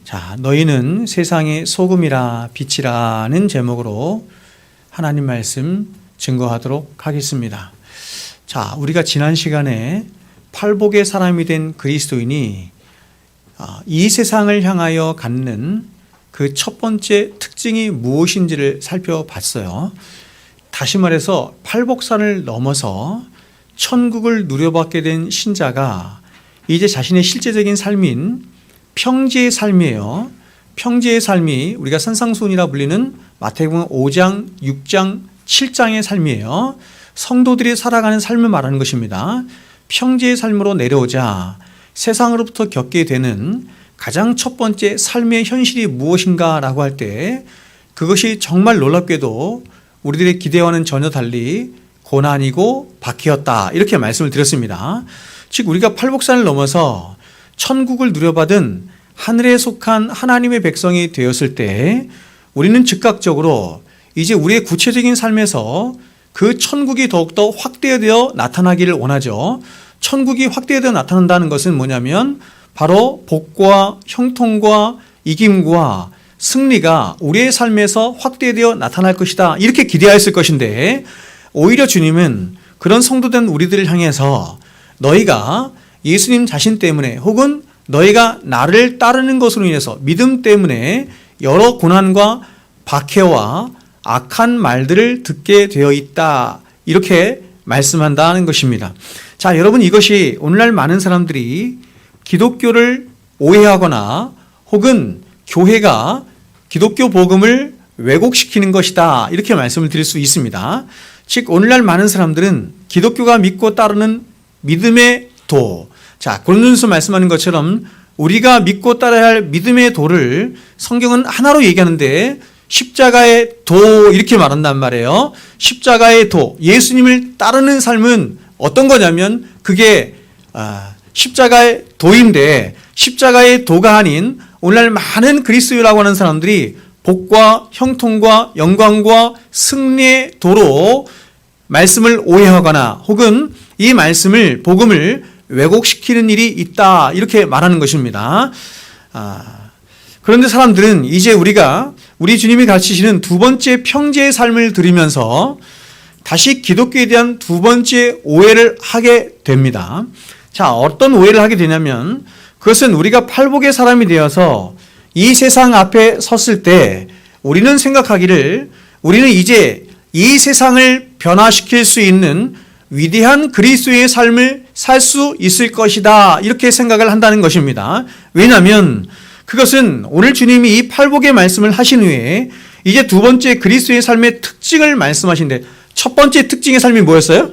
자, 너희는 세상의 소금이라 빛이라는 제목으로 하나님 말씀 증거하도록 하겠습니다. 자, 우리가 지난 시간에 팔복의 사람이 된 그리스도인이 이 세상을 향하여 갖는 그 첫 번째 특징이 무엇인지를 살펴봤어요. 다시 말해서 팔복산을 넘어서 천국을 누려받게 된 신자가 이제 자신의 실제적인 삶인 평지의 삶이에요. 평지의 삶이 우리가 산상수훈이라 불리는 마태복음 5장, 6장, 7장의 삶이에요. 성도들이 살아가는 삶을 말하는 것입니다. 평지의 삶으로 내려오자 세상으로부터 겪게 되는 가장 첫 번째 삶의 현실이 무엇인가라고 할 때 그것이 정말 놀랍게도 우리들의 기대와는 전혀 달리 고난이고 박해였다, 이렇게 말씀을 드렸습니다. 즉 우리가 팔복산을 넘어서 천국을 누려받은 하늘에 속한 하나님의 백성이 되었을 때 우리는 즉각적으로 이제 우리의 구체적인 삶에서 그 천국이 더욱더 확대되어 나타나기를 원하죠. 천국이 확대되어 나타난다는 것은 뭐냐면 바로 복과 형통과 이김과 승리가 우리의 삶에서 확대되어 나타날 것이다, 이렇게 기대하였을 것인데 오히려 주님은 그런 성도된 우리들을 향해서 너희가 예수님 자신 때문에 혹은 너희가 나를 따르는 것으로 인해서 믿음 때문에 여러 고난과 박해와 악한 말들을 듣게 되어 있다, 이렇게 말씀한다는 것입니다. 자, 여러분, 이것이 오늘날 많은 사람들이 기독교를 오해하거나 혹은 교회가 기독교 복음을 왜곡시키는 것이다, 이렇게 말씀을 드릴 수 있습니다. 즉 오늘날 많은 사람들은 기독교가 믿고 따르는 믿음의 도, 자 고린도전서 말씀하는 것처럼 우리가 믿고 따라야 할 믿음의 도를 성경은 하나로 얘기하는데 십자가의 도, 이렇게 말한단 말이에요. 십자가의 도, 예수님을 따르는 삶은 어떤 거냐면 그게 십자가의 도인데 십자가의 도가 아닌 오늘날 많은 그리스도라고 하는 사람들이 복과 형통과 영광과 승리의 도로 말씀을 오해하거나 혹은 이 말씀을, 복음을 왜곡시키는 일이 있다, 이렇게 말하는 것입니다. 그런데 사람들은 이제 우리 주님이 가르치시는 두 번째 평지의 삶을 들으면서 다시 기독교에 대한 두 번째 오해를 하게 됩니다. 자, 어떤 오해를 하게 되냐면 그것은 우리가 팔복의 사람이 되어서 이 세상 앞에 섰을 때 우리는 생각하기를 우리는 이제 이 세상을 변화시킬 수 있는 위대한 그리스도의 삶을 살 수 있을 것이다, 이렇게 생각을 한다는 것입니다. 왜냐하면 그것은 오늘 주님이 이 팔복의 말씀을 하신 후에 이제 두 번째 그리스도의 삶의 특징을 말씀하신데 첫 번째 특징의 삶이 뭐였어요?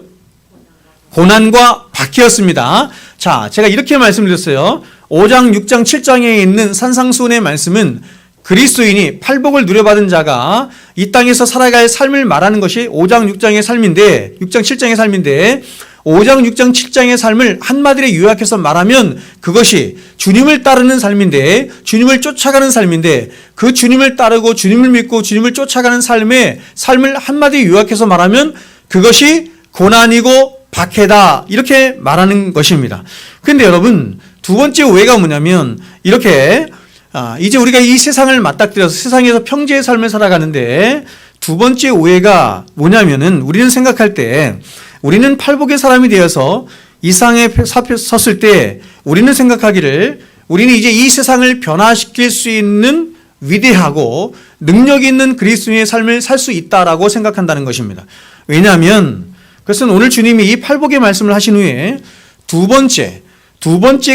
고난과 박해였습니다. 자, 제가 이렇게 말씀드렸어요. 5장, 6장, 7장에 있는 산상수훈의 말씀은 그리스도인이 팔복을 누려받은 자가 이 땅에서 살아갈 삶을 말하는 것이 5장, 6장의 삶인데 6장, 7장의 삶인데 5장, 6장, 7장의 삶을 한마디로 요약해서 말하면 그것이 주님을 따르는 삶인데 주님을 쫓아가는 삶인데 그 주님을 따르고 주님을 믿고 주님을 쫓아가는 삶을 한마디로 요약해서 말하면 그것이 고난이고 박해다, 이렇게 말하는 것입니다. 그런데 여러분, 두 번째 오해가 뭐냐면 이렇게 이제 우리가 이 세상을 맞닥뜨려서 세상에서 평지의 삶을 살아가는데 두 번째 오해가 뭐냐면은 우리는 생각할 때 우리는 팔복의 사람이 되어서 이 상에 섰을 때 우리는 생각하기를 우리는 이제 이 세상을 변화시킬 수 있는 위대하고 능력 있는 그리스도의 삶을 살 수 있다라고 생각한다는 것입니다. 왜냐하면 그것은 오늘 주님이 이 팔복의 말씀을 하신 후에 두 번째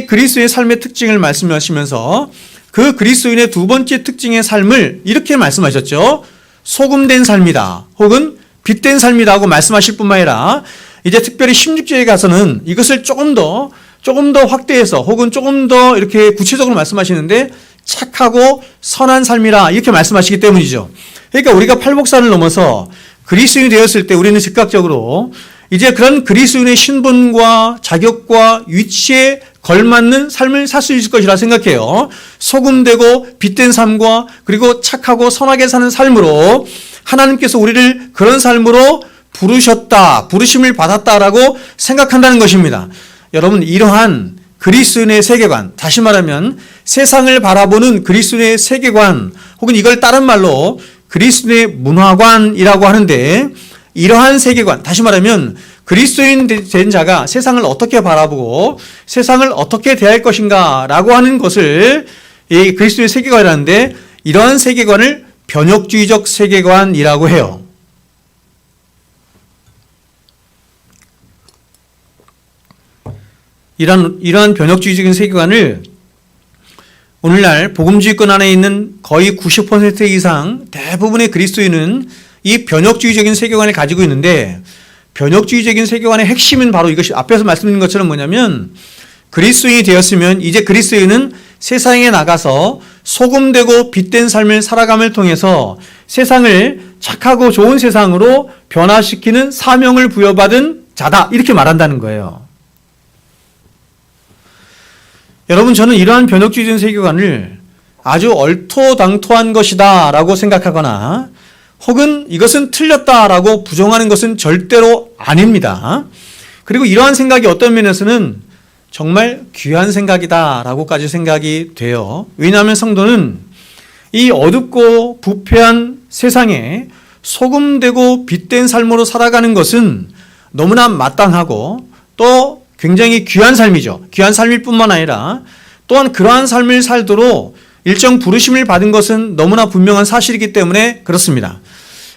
그리스도의 삶의 특징을 말씀하시면서 그 그리스도인의 두 번째 특징의 삶을 이렇게 말씀하셨죠. 소금된 삶이다 혹은 빛된 삶이다 하고 말씀하실 뿐만 아니라 이제 특별히 16절에 가서는 이것을 조금 더 확대해서 혹은 조금 더 이렇게 구체적으로 말씀하시는데 착하고 선한 삶이라, 이렇게 말씀하시기 때문이죠. 그러니까 우리가 팔복산을 넘어서 그리스도인이 되었을 때 우리는 즉각적으로 이제 그런 그리스도인의 신분과 자격과 위치에 걸맞는 삶을 살 수 있을 것이라 생각해요. 소금되고 빛된 삶과 그리고 착하고 선하게 사는 삶으로 하나님께서 우리를 그런 삶으로 부르심을 받았다라고 생각한다는 것입니다. 여러분, 이러한 그리스도인의 세계관, 다시 말하면 세상을 바라보는 그리스도인의 세계관, 혹은 이걸 다른 말로 그리스도인의 문화관이라고 하는데, 이러한 세계관, 다시 말하면 그리스도인 된 자가 세상을 어떻게 바라보고 세상을 어떻게 대할 것인가 라고 하는 것을 이 그리스도의 세계관이라는데, 이러한 세계관을 변혁주의적 세계관이라고 해요. 이러한 변혁주의적인 세계관을 오늘날 복음주의권 안에 있는 거의 90% 이상 대부분의 그리스도인은 이 변혁주의적인 세계관을 가지고 있는데, 변혁주의적인 세계관의 핵심은 바로 이것이 앞에서 말씀드린 것처럼 뭐냐면, 그리스도인이 되었으면 이제 그리스도인은 세상에 나가서 소금되고 빛된 삶을 살아감을 통해서 세상을 착하고 좋은 세상으로 변화시키는 사명을 부여받은 자다, 이렇게 말한다는 거예요. 여러분, 저는 이러한 변혁주의적인 세계관을 아주 얼토당토한 것이다 라고 생각하거나 혹은 이것은 틀렸다라고 부정하는 것은 절대로 아닙니다. 그리고 이러한 생각이 어떤 면에서는 정말 귀한 생각이다라고까지 생각이 돼요. 왜냐하면 성도는 이 어둡고 부패한 세상에 소금되고 빛된 삶으로 살아가는 것은 너무나 마땅하고 또 굉장히 귀한 삶이죠. 귀한 삶일 뿐만 아니라 또한 그러한 삶을 살도록 일정 부르심을 받은 것은 너무나 분명한 사실이기 때문에 그렇습니다.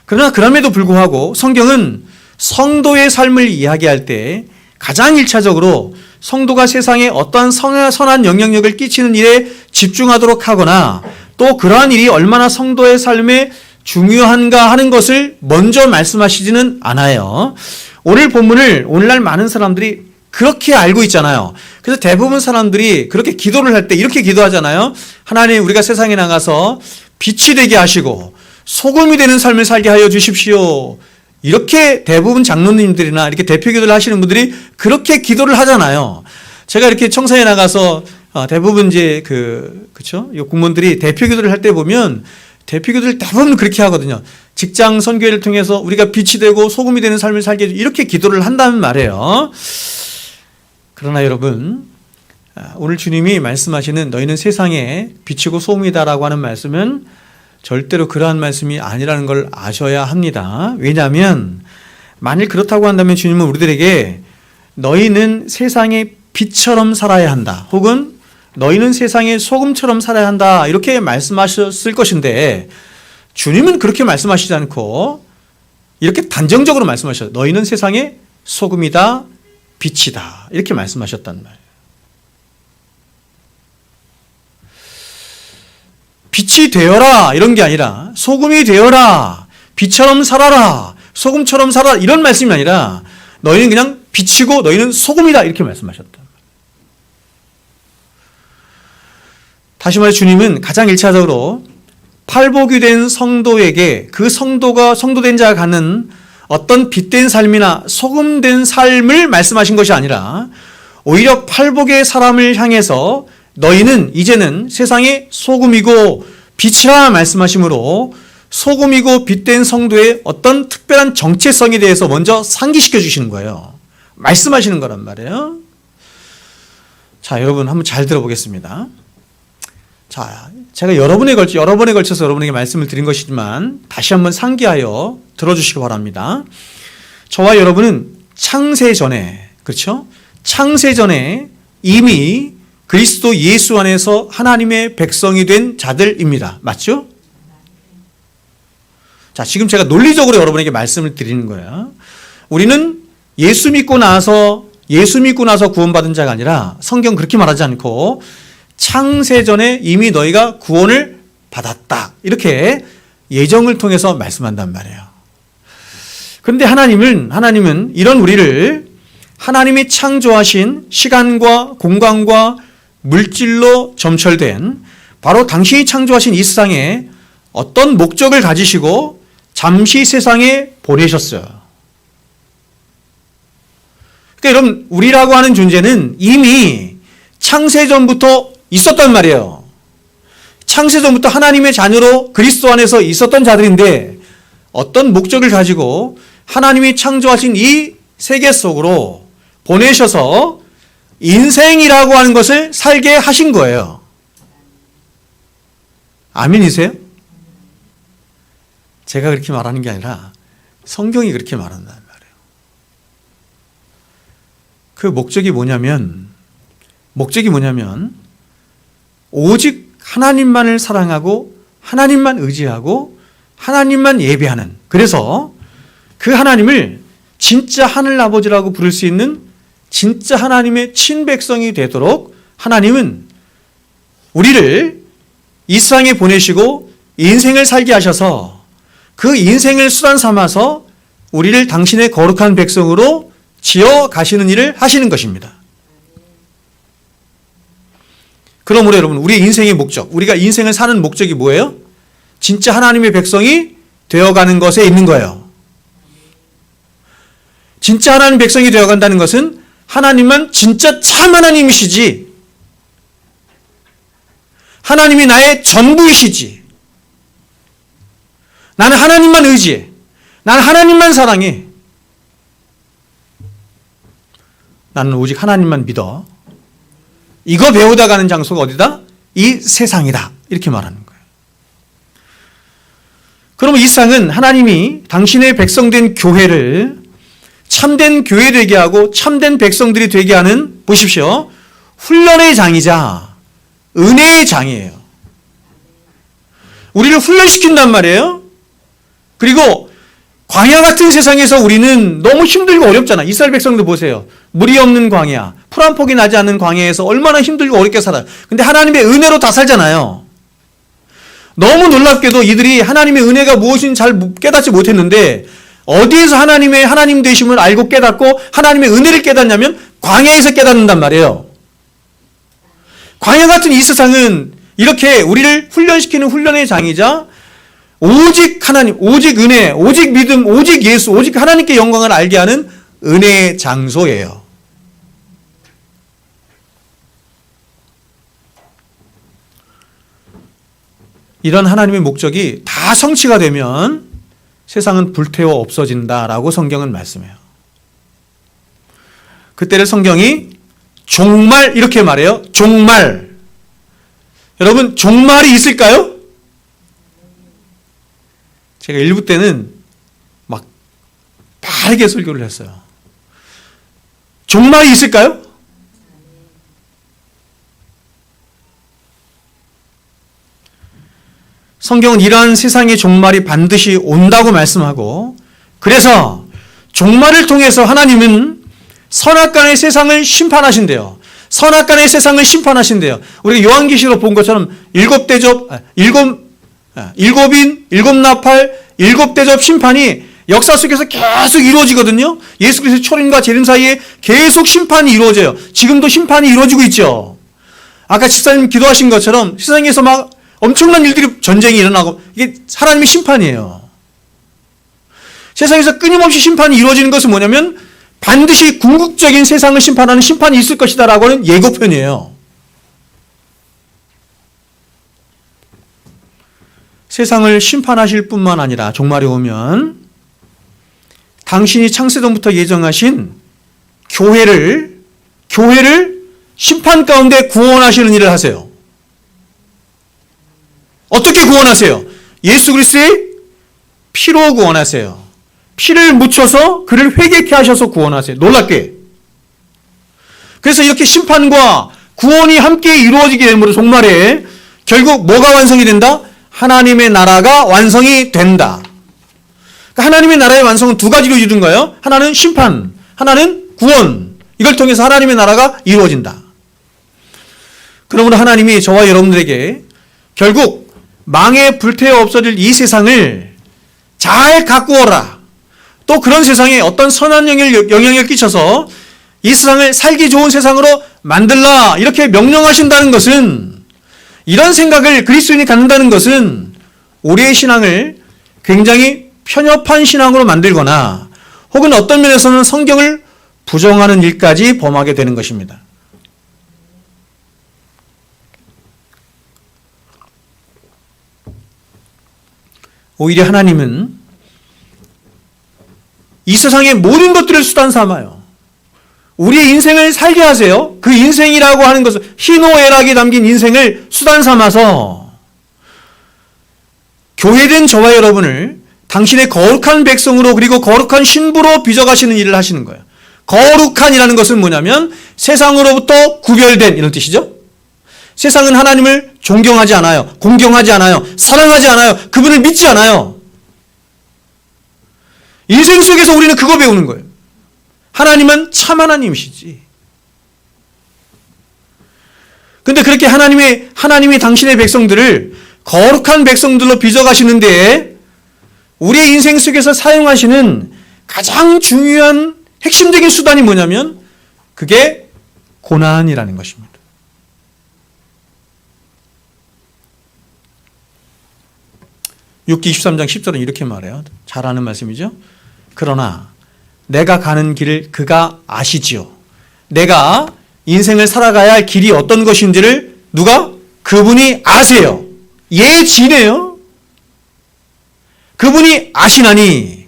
그러나 그럼에도 불구하고 성경은 성도의 삶을 이야기할 때 가장 1차적으로 성도가 세상에 어떠한 선한 영향력을 끼치는 일에 집중하도록 하거나 또 그러한 일이 얼마나 성도의 삶에 중요한가 하는 것을 먼저 말씀하시지는 않아요. 오늘 본문을 오늘날 많은 사람들이 그렇게 알고 있잖아요. 그래서 대부분 사람들이 그렇게 기도를 할 때 이렇게 기도하잖아요. 하나님, 우리가 세상에 나가서 빛이 되게 하시고 소금이 되는 삶을 살게 하여 주십시오. 이렇게 대부분 장로님들이나 이렇게 대표 기도를 하시는 분들이 그렇게 기도를 하잖아요. 제가 이렇게 청사에 나가서 대부분 이제 그쵸? 요 공무원들이 대표 기도를 할 때 보면 대표 기도를 대부분 그렇게 하거든요. 직장 선교회를 통해서 우리가 빛이 되고 소금이 되는 삶을 살게 해주십시오. 이렇게 기도를 한다는 말이에요. 그러나 여러분, 오늘 주님이 말씀하시는 너희는 세상에 빛이고 소금이다라고 하는 말씀은 절대로 그러한 말씀이 아니라는 걸 아셔야 합니다. 왜냐하면 만일 그렇다고 한다면 주님은 우리들에게 너희는 세상의 빛처럼 살아야 한다, 혹은 너희는 세상의 소금처럼 살아야 한다, 이렇게 말씀하셨을 것인데, 주님은 그렇게 말씀하시지 않고 이렇게 단정적으로 말씀하셨어요. 너희는 세상의 소금이다, 빛이다, 이렇게 말씀하셨단 말이에요. 빛이 되어라 이런 게 아니라 소금이 되어라, 빛처럼 살아라, 소금처럼 살아라, 이런 말씀이 아니라 너희는 그냥 빛이고 너희는 소금이다, 이렇게 말씀하셨다. 다시 말해 주님은 가장 1차적으로 팔복이 된 성도에게 그 성도가 성도된 자가 갖는 어떤 빛된 삶이나 소금된 삶을 말씀하신 것이 아니라 오히려 팔복의 사람을 향해서 너희는 이제는 세상의 소금이고 빛이라 말씀하시므로 소금이고 빛된 성도의 어떤 특별한 정체성에 대해서 먼저 상기시켜 주시는 거예요. 말씀하시는 거란 말이에요. 자, 여러분 한번 잘 들어보겠습니다. 자, 제가 여러 번에 걸쳐서 여러분에게 말씀을 드린 것이지만 다시 한번 상기하여 들어주시기 바랍니다. 저와 여러분은 창세 전에, 그렇죠? 창세 전에 이미 그리스도 예수 안에서 하나님의 백성이 된 자들입니다. 맞죠? 자, 지금 제가 논리적으로 여러분에게 말씀을 드리는 거예요. 우리는 예수 믿고 나서 구원받은 자가 아니라 성경 그렇게 말하지 않고 창세전에 이미 너희가 구원을 받았다, 이렇게 예정을 통해서 말씀한단 말이에요. 그런데 하나님은 이런 우리를 하나님이 창조하신 시간과 공간과 물질로 점철된 바로 당신이 창조하신 이 세상에 어떤 목적을 가지시고 잠시 세상에 보내셨어요. 그러니까 여러분, 우리라고 하는 존재는 이미 창세전부터 있었단 말이에요. 창세전부터 하나님의 자녀로 그리스도 안에서 있었던 자들인데 어떤 목적을 가지고 하나님이 창조하신 이 세계 속으로 보내셔서 인생이라고 하는 것을 살게 하신 거예요. 아멘이세요? 제가 그렇게 말하는 게 아니라 성경이 그렇게 말한다는 말이에요. 그 목적이 뭐냐면 오직 하나님만을 사랑하고 하나님만 의지하고 하나님만 예배하는, 그래서 그 하나님을 진짜 하늘 아버지라고 부를 수 있는 진짜 하나님의 친백성이 되도록 하나님은 우리를 이 세상에 보내시고 인생을 살게 하셔서 그 인생을 수단 삼아서 우리를 당신의 거룩한 백성으로 지어 가시는 일을 하시는 것입니다. 그러므로 여러분, 우리의 인생의 목적, 우리가 인생을 사는 목적이 뭐예요? 진짜 하나님의 백성이 되어가는 것에 있는 거예요. 진짜 하나님의 백성이 되어간다는 것은 하나님만 진짜 참 하나님이시지, 하나님이 나의 전부이시지, 나는 하나님만 의지해, 나는 하나님만 사랑해, 나는 오직 하나님만 믿어, 이거 배우다 가는 장소가 어디다? 이 세상이다, 이렇게 말하는 거예요. 그러면 이 세상은 하나님이 당신의 백성된 교회를 참된 교회 되게 하고 참된 백성들이 되게 하는, 보십시오, 훈련의 장이자 은혜의 장이에요. 우리를 훈련시킨단 말이에요. 그리고 광야 같은 세상에서 우리는 너무 힘들고 어렵잖아. 이스라엘 백성들 보세요. 물이 없는 광야, 풀 한 폭이 나지 않는 광야에서 얼마나 힘들고 어렵게 살아요. 근데 하나님의 은혜로 다 살잖아요. 너무 놀랍게도 이들이 하나님의 은혜가 무엇인지 잘 깨닫지 못했는데, 어디에서 하나님의 하나님 되심을 알고 깨닫고 하나님의 은혜를 깨닫냐면 광야에서 깨닫는단 말이에요. 광야 같은 이 세상은 이렇게 우리를 훈련시키는 훈련의 장이자 오직 하나님, 오직 은혜, 오직 믿음, 오직 예수, 오직 하나님께 영광을 알게 하는 은혜의 장소예요. 이런 하나님의 목적이 다 성취가 되면 세상은 불태워 없어진다라고 성경은 말씀해요. 그때를 성경이 종말 이렇게 말해요. 종말. 여러분, 종말이 있을까요? 제가 일부 때는 막 빠르게 설교를 했어요. 종말이 있을까요? 성경은 이러한 세상의 종말이 반드시 온다고 말씀하고, 그래서 종말을 통해서 하나님은 선악간의 세상을 심판하신대요. 선악간의 세상을 심판하신대요. 우리가 요한계시로 본 것처럼 일곱 나팔, 일곱 대접 심판이 역사 속에서 계속 이루어지거든요. 예수 그리스도의 초림과 재림 사이에 계속 심판이 이루어져요. 지금도 심판이 이루어지고 있죠. 아까 집사님 기도하신 것처럼 세상에서 막 엄청난 일들이, 전쟁이 일어나고, 이게 하나님의 심판이에요. 세상에서 끊임없이 심판이 이루어지는 것은 뭐냐면 반드시 궁극적인 세상을 심판하는 심판이 있을 것이다 라고 하는 예고편이에요. 세상을 심판하실 뿐만 아니라 종말이 오면 당신이 창세전부터 예정하신 교회를 심판 가운데 구원하시는 일을 하세요. 어떻게 구원하세요? 예수 그리스도의 피로 구원하세요. 피를 묻혀서 그를 회개케 하셔서 구원하세요. 놀랍게. 그래서 이렇게 심판과 구원이 함께 이루어지게 되므로 종말에 결국 뭐가 완성이 된다? 하나님의 나라가 완성이 된다. 그러니까 하나님의 나라의 완성은 두 가지로 이루어진 거예요. 하나는 심판, 하나는 구원. 이걸 통해서 하나님의 나라가 이루어진다. 그러므로 하나님이 저와 여러분들에게 결국 망에 불태워 없어질 이 세상을 잘 가꾸어라. 또 그런 세상에 어떤 선한 영향을 끼쳐서 이 세상을 살기 좋은 세상으로 만들라. 이렇게 명령하신다는 것은, 이런 생각을 그리스도인이 갖는다는 것은 우리의 신앙을 굉장히 편협한 신앙으로 만들거나 혹은 어떤 면에서는 성경을 부정하는 일까지 범하게 되는 것입니다. 오히려 하나님은 이 세상의 모든 것들을 수단 삼아요. 우리의 인생을 살게 하세요. 그 인생이라고 하는 것을, 희노애락이 담긴 인생을 수단 삼아서 교회된 저와 여러분을 당신의 거룩한 백성으로, 그리고 거룩한 신부로 빚어가시는 일을 하시는 거예요. 거룩한이라는 것은 뭐냐면 세상으로부터 구별된, 이런 뜻이죠. 세상은 하나님을 존경하지 않아요. 공경하지 않아요. 사랑하지 않아요. 그분을 믿지 않아요. 인생 속에서 우리는 그거 배우는 거예요. 하나님은 참 하나님이시지. 근데 그렇게 하나님이 당신의 백성들을 거룩한 백성들로 빚어가시는데, 우리의 인생 속에서 사용하시는 가장 중요한 핵심적인 수단이 뭐냐면 그게 고난이라는 것입니다. 욥기 23장 10절은 이렇게 말해요. 잘 아는 말씀이죠. 그러나 내가 가는 길을 그가 아시지요. 내가 인생을 살아가야 할 길이 어떤 것인지를 누가? 그분이 아세요. 예지네요. 그분이 아시나니,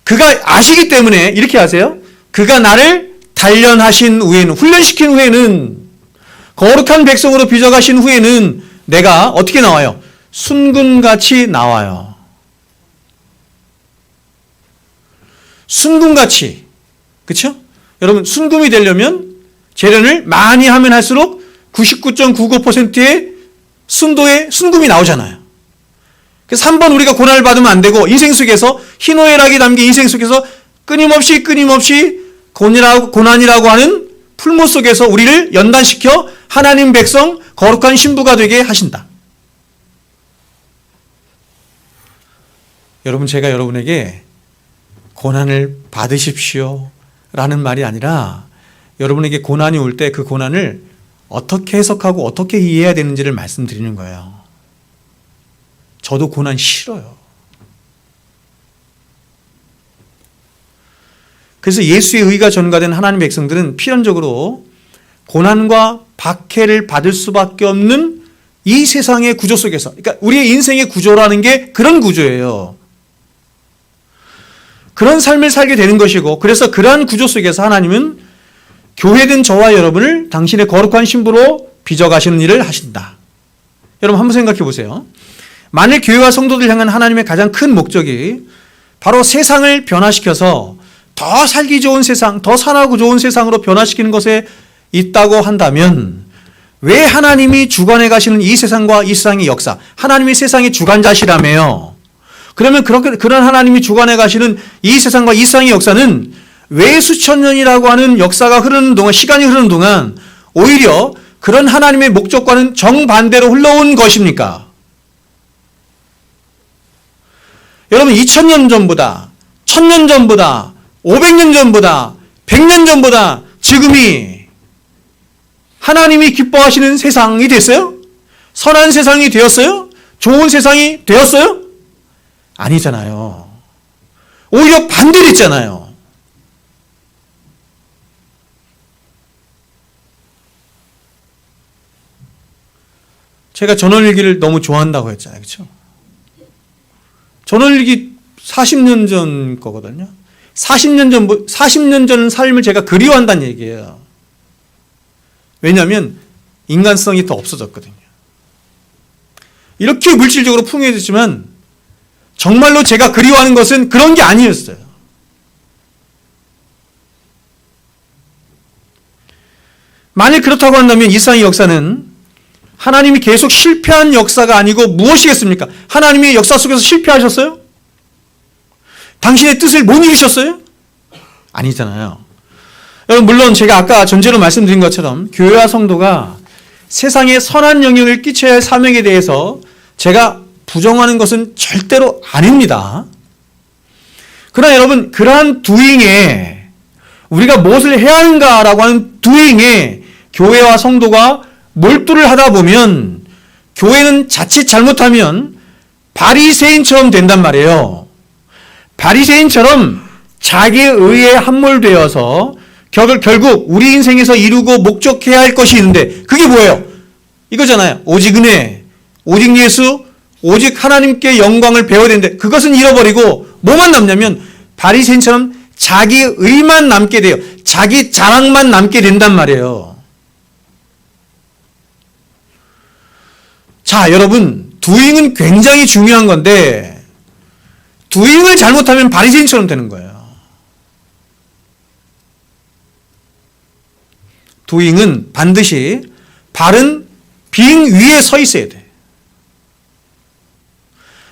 그가 아시기 때문에 이렇게 하세요. 그가 나를 단련하신 후에는, 훈련시킨 후에는, 거룩한 백성으로 빚어가신 후에는 내가 어떻게 나와요? 순금같이 나와요. 순금같이. 그렇죠? 여러분, 순금이 되려면 재련을 많이 하면 할수록 99.99%의 순도의 순금이 나오잖아요. 그래서 한 번 우리가 고난을 받으면 안 되고, 인생 속에서 희노애락이 담긴 인생 속에서 끊임없이 고난이라고 하는 풀무 속에서 우리를 연단시켜 하나님 백성 거룩한 신부가 되게 하신다. 여러분, 제가 여러분에게 고난을 받으십시오 라는 말이 아니라, 여러분에게 고난이 올 때 그 고난을 어떻게 해석하고 어떻게 이해해야 되는지를 말씀드리는 거예요. 저도 고난 싫어요. 그래서 예수의 의가 전가된 하나님 백성들은 필연적으로 고난과 박해를 받을 수밖에 없는 이 세상의 구조 속에서, 그러니까 우리의 인생의 구조라는 게 그런 구조예요. 그런 삶을 살게 되는 것이고, 그래서 그러한 구조 속에서 하나님은 교회된 저와 여러분을 당신의 거룩한 신부로 빚어가시는 일을 하신다. 여러분, 한번 생각해 보세요. 만일 교회와 성도들 향한 하나님의 가장 큰 목적이 바로 세상을 변화시켜서 더 살기 좋은 세상, 더 산하고 좋은 세상으로 변화시키는 것에 있다고 한다면, 왜 하나님이 주관해 가시는 이 세상과 이 세상의 역사, 하나님이 세상의 주관자시라며요. 그러면 그런 하나님이 주관해 가시는 이 세상과 이 세상의 역사는 왜 수천 년이라고 하는 역사가 흐르는 동안, 시간이 흐르는 동안 오히려 그런 하나님의 목적과는 정반대로 흘러온 것입니까? 여러분, 2000년 전보다, 1000년 전보다, 500년 전보다, 100년 전보다 지금이 하나님이 기뻐하시는 세상이 됐어요? 선한 세상이 되었어요? 좋은 세상이 되었어요? 아니잖아요. 오히려 반대됐잖아요. 제가 전원일기를 너무 좋아한다고 했잖아요. 그렇죠? 전원일기 40년 전 거거든요. 40년 전 삶을 제가 그리워한다는 얘기예요. 왜냐하면 인간성이 더 없어졌거든요. 이렇게 물질적으로 풍요해졌지만 정말로 제가 그리워하는 것은 그런 게 아니었어요. 만일 그렇다고 한다면 이 세상의 역사는 하나님이 계속 실패한 역사가 아니고 무엇이겠습니까? 하나님이 역사 속에서 실패하셨어요? 당신의 뜻을 못 이루셨어요? 아니잖아요. 여러분, 물론 제가 아까 전제로 말씀드린 것처럼 교회와 성도가 세상에 선한 영향을 끼쳐야 할 사명에 대해서 제가 부정하는 것은 절대로 아닙니다. 그러나 여러분, 그러한 두잉에 우리가 무엇을 해야 하는가라고 하는 두잉에 교회와 성도가 몰두를 하다 보면 교회는 자칫 잘못하면 바리새인처럼 된단 말이에요. 바리새인처럼 자기의 의에 함몰되어서 결국 우리 인생에서 이루고 목적해야 할 것이 있는데, 그게 뭐예요? 이거잖아요. 오직 은혜, 오직 예수, 오직 하나님께 영광을 배워야 되는데 그것은 잃어버리고 뭐만 남냐면 바리새인처럼 자기의 의만 남게 돼요. 자기 자랑만 남게 된단 말이에요. 자, 여러분, doing은 굉장히 중요한 건데 doing을 잘못하면 바리새인처럼 되는 거예요. doing은 반드시 바른 being 위에 서 있어야 돼.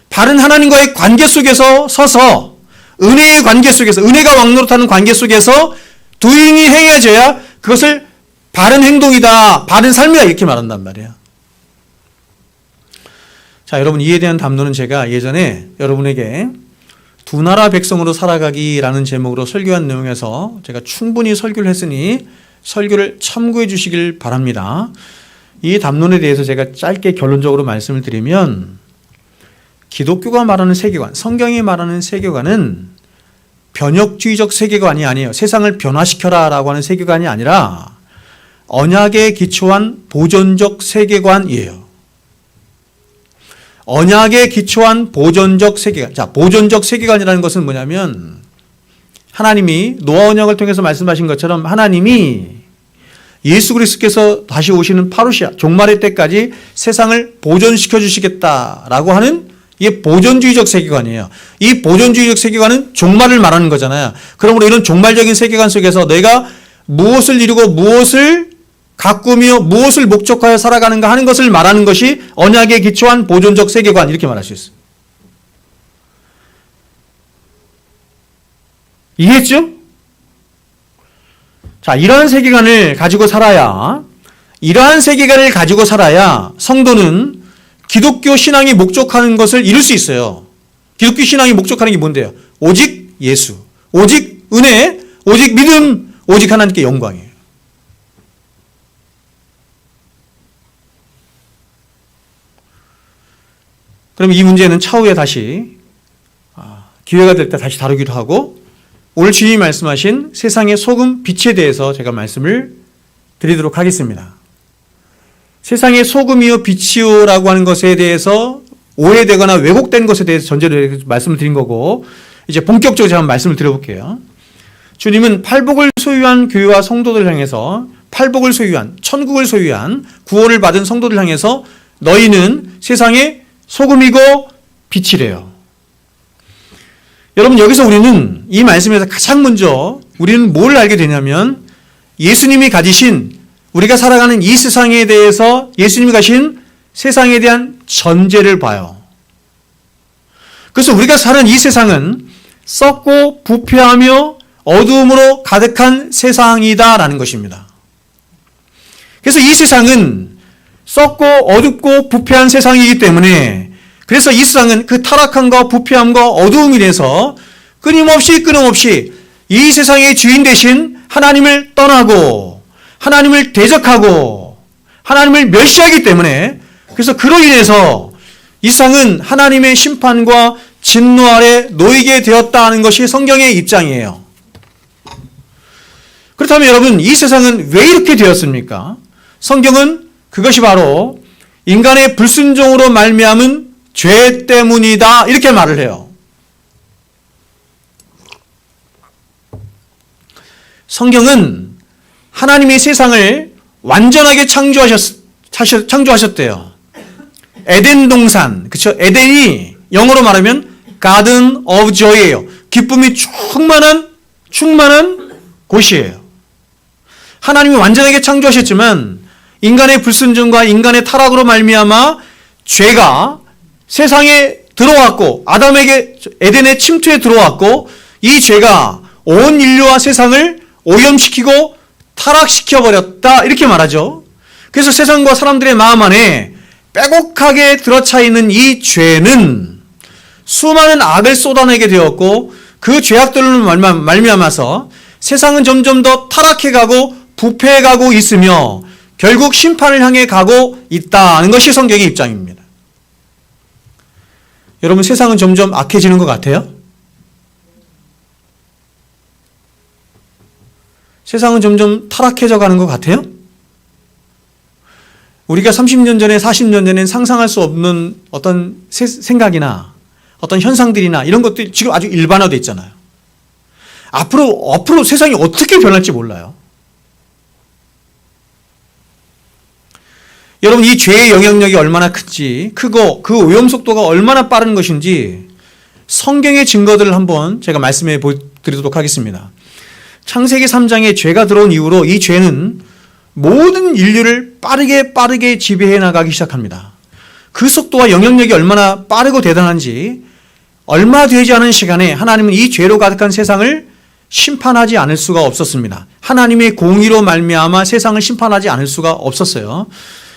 바른 하나님과의 관계 속에서 서서 은혜의 관계 속에서 은혜가 왕노릇하는 관계 속에서 doing이 행해져야 그것을 바른 행동이다, 바른 삶이다 이렇게 말한단 말이에요. 자, 여러분 이에 대한 담론은 제가 예전에 여러분에게 두 나라 백성으로 살아가기라는 제목으로 설교한 내용에서 제가 충분히 설교를 했으니 설교를 참고해 주시길 바랍니다. 이 담론에 대해서 제가 짧게 결론적으로 말씀을 드리면 기독교가 말하는 세계관, 성경이 말하는 세계관은 변혁주의적 세계관이 아니에요. 세상을 변화시켜라 라고 하는 세계관이 아니라 언약에 기초한 보존적 세계관이에요. 언약에 기초한 보존적 세계관. 자, 보존적 세계관이라는 것은 뭐냐면 하나님이 노아 언약을 통해서 말씀하신 것처럼 하나님이 예수 그리스도께서 다시 오시는 파루시아 종말의 때까지 세상을 보존시켜 주시겠다라고 하는 이게 보존주의적 세계관이에요. 이 보존주의적 세계관은 종말을 말하는 거잖아요. 그러므로 이런 종말적인 세계관 속에서 내가 무엇을 이루고 무엇을 가꾸며 무엇을 목적하여 살아가는가 하는 것을 말하는 것이 언약에 기초한 보존적 세계관 이렇게 말할 수 있어요. 이해했죠? 자, 이러한 세계관을 가지고 살아야 성도는 기독교 신앙이 목적하는 것을 이룰 수 있어요. 기독교 신앙이 목적하는 게 뭔데요? 오직 예수, 오직 은혜, 오직 믿음, 오직 하나님께 영광이에요. 그럼 이 문제는 차후에 다시 기회가 될 때 다시 다루기로 하고 오늘 주님이 말씀하신 세상의 소금, 빛에 대해서 제가 말씀을 드리도록 하겠습니다. 세상의 소금이요 빛이요라고 하는 것에 대해서 오해되거나 왜곡된 것에 대해서 전제로 말씀을 드린 거고 이제 본격적으로 제가 말씀을 드려볼게요. 주님은 팔복을 소유한 교회와 성도들 향해서 팔복을 소유한 천국을 소유한 구원을 받은 성도들 향해서 너희는 세상의 소금이고 빛이래요. 여러분 여기서 우리는 이 말씀에서 가장 먼저 우리는 뭘 알게 되냐면 예수님이 가지신 우리가 살아가는 이 세상에 대해서 예수님이 가신 세상에 대한 전제를 봐요. 그래서 우리가 사는 이 세상은 썩고 부패하며 어두움으로 가득한 세상이다라는 것입니다. 그래서 이 세상은 썩고 어둡고 부패한 세상이기 때문에 그래서 이 세상은 그 타락함과 부패함과 어두움이 돼서 끊임없이 이 세상의 주인 대신 하나님을 떠나고 하나님을 대적하고 하나님을 멸시하기 때문에 그래서 그로 인해서 이 세상은 하나님의 심판과 진노 아래 놓이게 되었다는 것이 성경의 입장이에요. 그렇다면 여러분 이 세상은 왜 이렇게 되었습니까? 성경은 그것이 바로 인간의 불순종으로 말미암은 죄 때문이다 이렇게 말을 해요. 성경은 하나님이 세상을 완전하게 창조하셨대요. 에덴 동산, 그렇죠? 에덴이 영어로 말하면 Garden of Joy예요. 기쁨이 충만한 곳이에요. 하나님이 완전하게 창조하셨지만 인간의 불순종과 인간의 타락으로 말미암아 죄가 세상에 들어왔고 에덴에 침투해 들어왔고 이 죄가 온 인류와 세상을 오염시키고 타락시켜 버렸다 이렇게 말하죠. 그래서 세상과 사람들의 마음 안에 빼곡하게 들어차 있는 이 죄는 수많은 악을 쏟아내게 되었고 그 죄악들로 말미암아서 세상은 점점 더 타락해가고 부패해가고 있으며 결국 심판을 향해 가고 있다는 것이 성경의 입장입니다. 여러분 세상은 점점 악해지는 것 같아요? 세상은 점점 타락해져 가는 것 같아요? 우리가 30년 전에 40년 전엔 상상할 수 없는 어떤 생각이나 어떤 현상들이나 이런 것들이 지금 아주 일반화되어 있잖아요. 앞으로 세상이 어떻게 변할지 몰라요. 여러분, 이 죄의 영향력이 얼마나 크고 그 오염 속도가 얼마나 빠른 것인지 성경의 증거들을 한번 제가 말씀해 드리도록 하겠습니다. 창세기 3장에 죄가 들어온 이후로 이 죄는 모든 인류를 빠르게 지배해 나가기 시작합니다. 그 속도와 영향력이 얼마나 빠르고 대단한지 얼마 되지 않은 시간에 하나님은 이 죄로 가득한 세상을 심판하지 않을 수가 없었습니다. 하나님의 공의로 말미암아 세상을 심판하지 않을 수가 없었어요.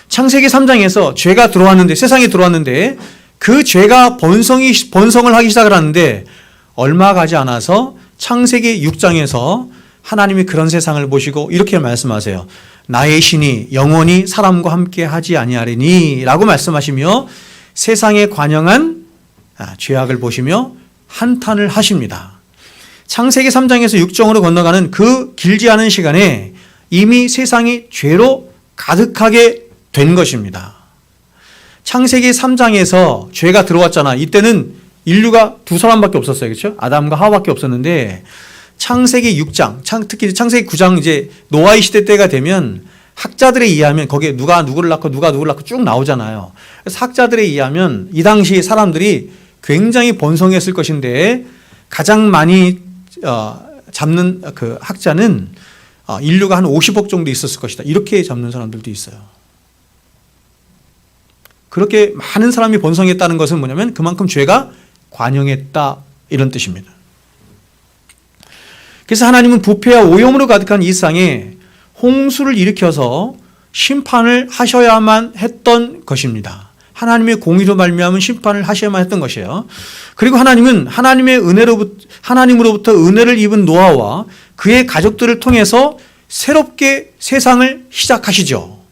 창세기 3장에서 죄가 들어왔는데, 세상에 들어왔는데 그 죄가 번성을 하기 시작을 하는데 얼마 가지 않아서 창세기 6장에서 하나님이 그런 세상을 보시고 이렇게 말씀하세요. 나의 신이 영원히 사람과 함께 하지 아니하리니 라고 말씀하시며 세상에 관영한 죄악을 보시며 한탄을 하십니다. 창세기 3장에서 6장으로 건너가는 그 길지 않은 시간에 이미 세상이 죄로 가득하게 된 것입니다. 창세기 3장에서 죄가 들어왔잖아. 이때는 인류가 두 사람밖에 없었어요. 그렇죠? 아담과 하와밖에 없었는데 창세기 6장, 특히 창세기 9장 이제 노아의 시대 때가 되면 학자들에 의하면 거기에 누가 누구를 낳고 쭉 나오잖아요. 그래서 학자들에 의하면 이 당시 사람들이 굉장히 번성했을 것인데 가장 많이 잡는 그 학자는 인류가 한 50억 정도 있었을 것이다. 이렇게 잡는 사람들도 있어요. 그렇게 많은 사람이 번성했다는 것은 뭐냐면 그만큼 죄가 관영했다 이런 뜻입니다. 그래서 하나님은 부패와 오염으로 가득한 이 세상에 홍수를 일으켜서 심판을 하셔야만 했던 것입니다. 하나님의 공의로 말미암은 심판을 하셔야만 했던 것이에요. 그리고 하나님은 하나님으로부터 은혜를 입은 노아와 그의 가족들을 통해서 새롭게 세상을 시작하시죠.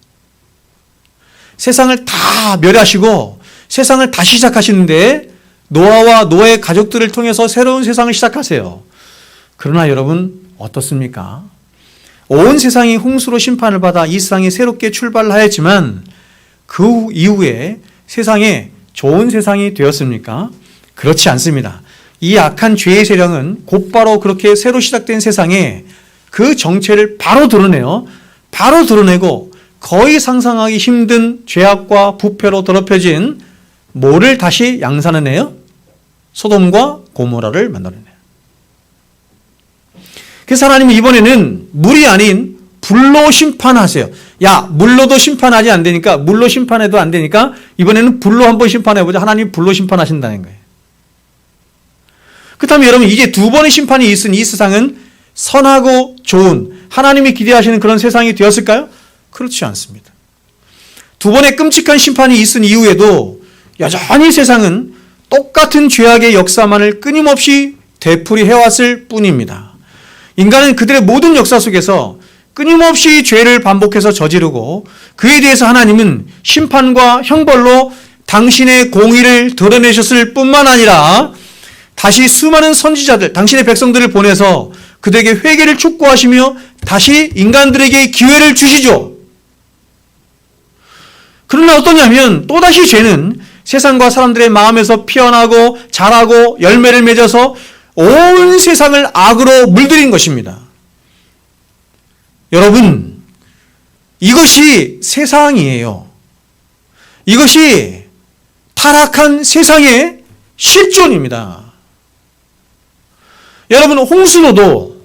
세상을 다 멸하시고 세상을 다시 시작하시는데 노아와 노아의 가족들을 통해서 새로운 세상을 시작하세요. 그러나 여러분 어떻습니까? 온 세상이 홍수로 심판을 받아 이 세상이 새롭게 출발을 하였지만 그 이후에 세상에 좋은 세상이 되었습니까? 그렇지 않습니다. 이 악한 죄의 세력은 곧바로 그렇게 새로 시작된 세상에 그 정체를 바로 드러내고 거의 상상하기 힘든 죄악과 부패로 더럽혀진 뭐를 다시 양산해내요? 소돔과 고모라를 만들어내요. 그래서 하나님은 이번에는 물이 아닌 불로 심판하세요. 야, 물로도 심판하지 안 되니까, 물로 심판해도 안 되니까 이번에는 불로 한번 심판해보자. 하나님이 불로 심판하신다는 거예요. 그렇다면 여러분 이제 두 번의 심판이 있은 이 세상은 선하고 좋은 하나님이 기대하시는 그런 세상이 되었을까요? 그렇지 않습니다. 두 번의 끔찍한 심판이 있은 이후에도 여전히 세상은 똑같은 죄악의 역사만을 끊임없이 되풀이해왔을 뿐입니다. 인간은 그들의 모든 역사 속에서 끊임없이 죄를 반복해서 저지르고 그에 대해서 하나님은 심판과 형벌로 당신의 공의를 드러내셨을 뿐만 아니라 다시 수많은 선지자들, 당신의 백성들을 보내서 그들에게 회개를 촉구하시며 다시 인간들에게 기회를 주시죠. 그러나 어떠냐면 또다시 죄는 세상과 사람들의 마음에서 피어나고 자라고 열매를 맺어서 온 세상을 악으로 물들인 것입니다. 여러분, 이것이 세상이에요. 이것이 타락한 세상의 실존입니다. 여러분, 홍수로도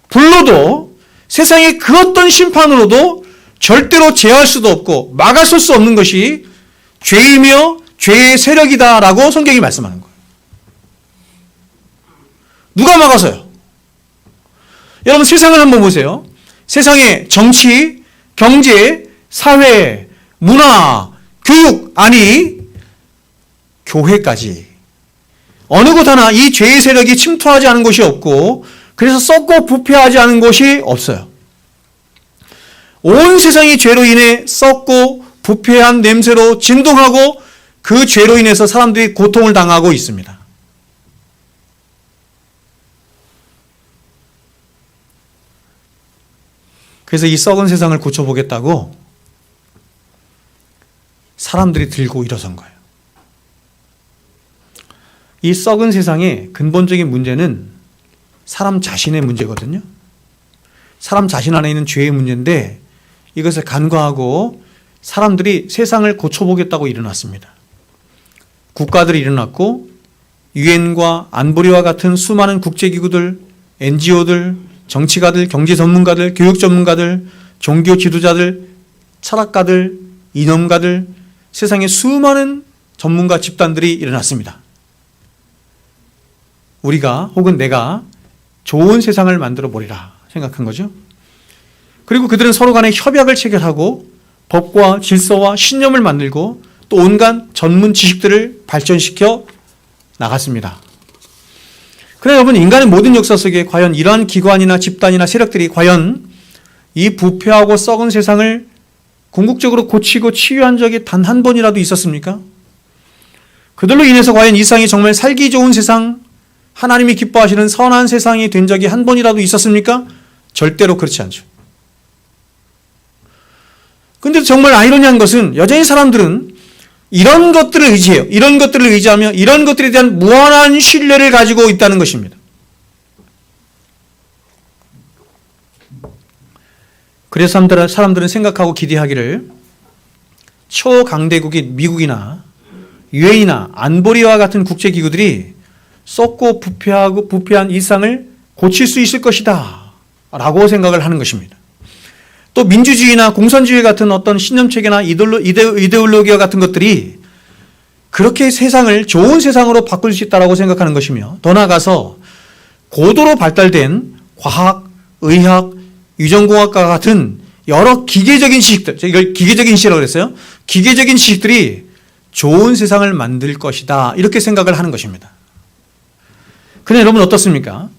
불로도 세상의 그 어떤 심판으로도 절대로 제어할 수도 없고 막아설 수 없는 것이 죄이며 죄의 세력이다라고 성경이 말씀하는 거예요. 누가 막아서요? 여러분 세상을 한번 보세요. 세상의 정치, 경제, 사회, 문화, 교육, 아니 교회까지 어느 곳 하나 이 죄의 세력이 침투하지 않은 곳이 없고 그래서 썩고 부패하지 않은 곳이 없어요. 온 세상이 죄로 인해 썩고 부패한 냄새로 진동하고 그 죄로 인해서 사람들이 고통을 당하고 있습니다. 그래서 이 썩은 세상을 고쳐보겠다고 사람들이 들고 일어선 거예요. 이 썩은 세상의 근본적인 문제는 사람 자신의 문제거든요. 사람 자신 안에 있는 죄의 문제인데 이것을 간과하고 사람들이 세상을 고쳐보겠다고 일어났습니다. 국가들이 일어났고 유엔과 안보리와 같은 수많은 국제기구들, NGO들, 정치가들, 경제 전문가들, 교육 전문가들, 종교 지도자들, 철학가들, 이념가들, 세상에 수많은 전문가 집단들이 일어났습니다. 우리가 혹은 내가 좋은 세상을 만들어 보리라 생각한 거죠. 그리고 그들은 서로 간에 협약을 체결하고 법과 질서와 신념을 만들고 또 온갖 전문 지식들을 발전시켜 나갔습니다. 그러나 여러분, 인간의 모든 역사 속에 과연 이러한 기관이나 집단이나 세력들이 과연 이 부패하고 썩은 세상을 궁극적으로 고치고 치유한 적이 단 한 번이라도 있었습니까? 그들로 인해서 과연 이 세상이 정말 살기 좋은 세상, 하나님이 기뻐하시는 선한 세상이 된 적이 한 번이라도 있었습니까? 절대로 그렇지 않죠. 근데 정말 아이러니한 것은 여전히 사람들은 이런 것들을 의지해요. 이런 것들을 의지하며 이런 것들에 대한 무한한 신뢰를 가지고 있다는 것입니다. 그래서 사람들은 생각하고 기대하기를 초강대국인 미국이나 유엔이나 안보리와 같은 국제기구들이 썩고 부패한 이 세상을 고칠 수 있을 것이다 라고 생각을 하는 것입니다. 또 민주주의나 공산주의 같은 어떤 신념체계나 이데올로기와 같은 것들이 그렇게 세상을 좋은 세상으로 바꿀 수 있다고 생각하는 것이며, 더 나아가서 고도로 발달된 과학, 의학, 유전공학과 같은 여러 기계적인 지식들, 이걸 기계적인 지식이라고 그랬어요. 기계적인 지식들이 좋은 세상을 만들 것이다 이렇게 생각을 하는 것입니다. 그런데 여러분 어떻습니까?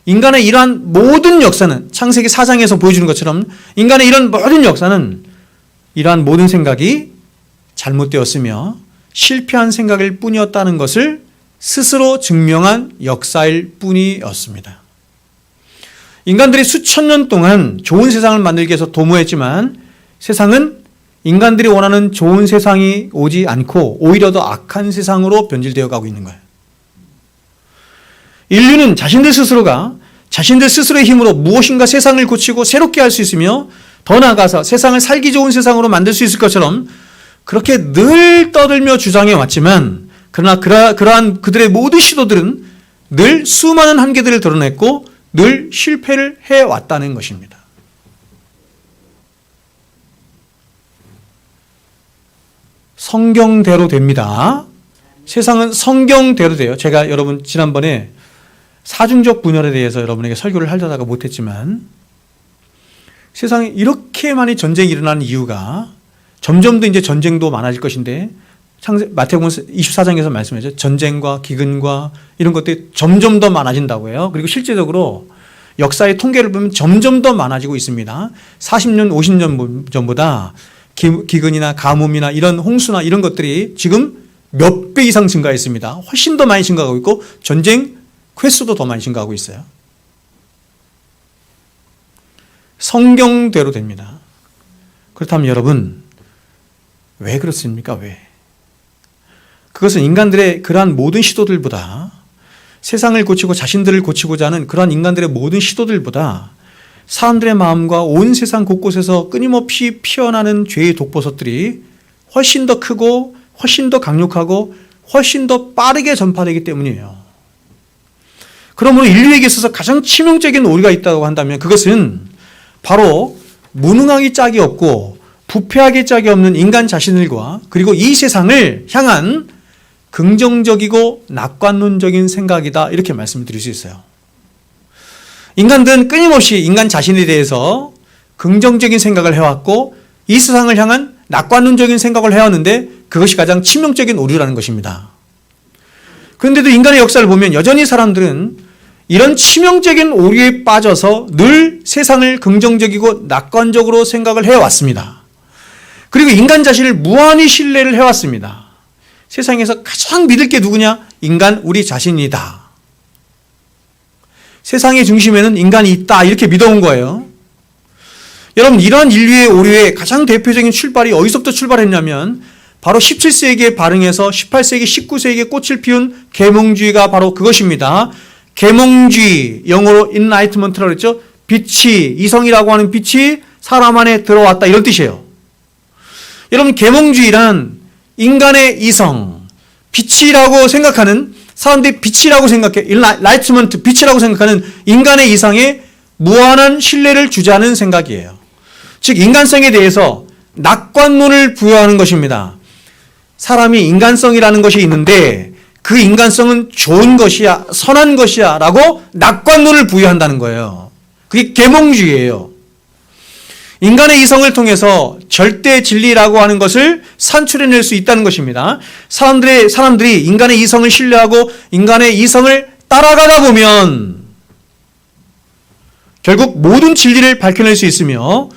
인간의 이러한 모든 역사는 창세기 4장에서 보여주는 것처럼 인간의 이런 모든 역사는 이러한 모든 생각이 잘못되었으며 실패한 생각일 뿐이었다는 것을 스스로 증명한 역사일 뿐이었습니다. 인간들이 수천 년 동안 좋은 세상을 만들기 위해서 도모했지만 세상은 인간들이 원하는 좋은 세상이 오지 않고 오히려 더 악한 세상으로 변질되어 가고 있는 거예요. 인류는 자신들 스스로의 힘으로 무엇인가 세상을 고치고 새롭게 할 수 있으며 더 나아가서 세상을 살기 좋은 세상으로 만들 수 있을 것처럼 그렇게 늘 떠들며 주장해 왔지만, 그러나 그러한 그들의 모든 시도들은 늘 수많은 한계들을 드러냈고 늘 실패를 해왔다는 것입니다. 성경대로 됩니다. 세상은 성경대로 돼요. 제가 여러분 지난번에 사중적 분열에 대해서 여러분에게 설교를 하려다가 못했지만, 세상에 이렇게 많이 전쟁이 일어나는 이유가 점점 더 이제 전쟁도 많아질 것인데, 마태복음 24장에서 말씀하죠. 전쟁과 기근과 이런 것들이 점점 더 많아진다고 해요. 그리고 실제적으로 역사의 통계를 보면 점점 더 많아지고 있습니다. 40년, 50년 전보다 기근이나 가뭄이나 이런 홍수나 이런 것들이 지금 몇 배 이상 증가했습니다. 훨씬 더 많이 증가하고 있고 전쟁 횟수도 더 많이 증가하고 있어요. 성경대로 됩니다. 그렇다면 여러분, 왜 그렇습니까? 왜? 그것은 인간들의 그러한 모든 시도들보다, 세상을 고치고 자신들을 고치고자 하는 그러한 인간들의 모든 시도들보다 사람들의 마음과 온 세상 곳곳에서 끊임없이 피어나는 죄의 독버섯들이 훨씬 더 크고 훨씬 더 강력하고 훨씬 더 빠르게 전파되기 때문이에요. 그러므로 인류에게 있어서 가장 치명적인 오류가 있다고 한다면 그것은 바로 무능하기 짝이 없고 부패하기 짝이 없는 인간 자신들과 그리고 이 세상을 향한 긍정적이고 낙관론적인 생각이다, 이렇게 말씀을 드릴 수 있어요. 인간들은 끊임없이 인간 자신에 대해서 긍정적인 생각을 해왔고 이 세상을 향한 낙관론적인 생각을 해왔는데 그것이 가장 치명적인 오류라는 것입니다. 그런데도 인간의 역사를 보면 여전히 사람들은 이런 치명적인 오류에 빠져서 늘 세상을 긍정적이고 낙관적으로 생각을 해왔습니다. 그리고 인간 자신을 무한히 신뢰를 해왔습니다. 세상에서 가장 믿을 게 누구냐? 인간, 우리 자신이다. 세상의 중심에는 인간이 있다, 이렇게 믿어온 거예요. 여러분, 이러한 인류의 오류의 가장 대표적인 출발이 어디서부터 출발했냐면 바로 17세기에 발흥해서 18세기, 19세기에 꽃을 피운 계몽주의가 바로 그것입니다. 계몽주의, 영어로 enlightenment라고 그랬죠. 빛이, 이성이라고 하는 빛이 사람 안에 들어왔다 이런 뜻이에요. 여러분, 계몽주의란 인간의 이성, 빛이라고 생각하는, 사람들이 빛이라고 생각해, enlightenment, 빛이라고 생각하는 인간의 이상에 무한한 신뢰를 주자는 생각이에요. 즉 인간성에 대해서 낙관론을 부여하는 것입니다. 사람이 인간성이라는 것이 있는데 그 인간성은 좋은 것이야, 선한 것이야 라고 낙관론을 부여한다는 거예요. 그게 계몽주의예요. 인간의 이성을 통해서 절대 진리라고 하는 것을 산출해낼 수 있다는 것입니다. 사람들이 인간의 이성을 신뢰하고 인간의 이성을 따라가다 보면 결국 모든 진리를 밝혀낼 수 있으며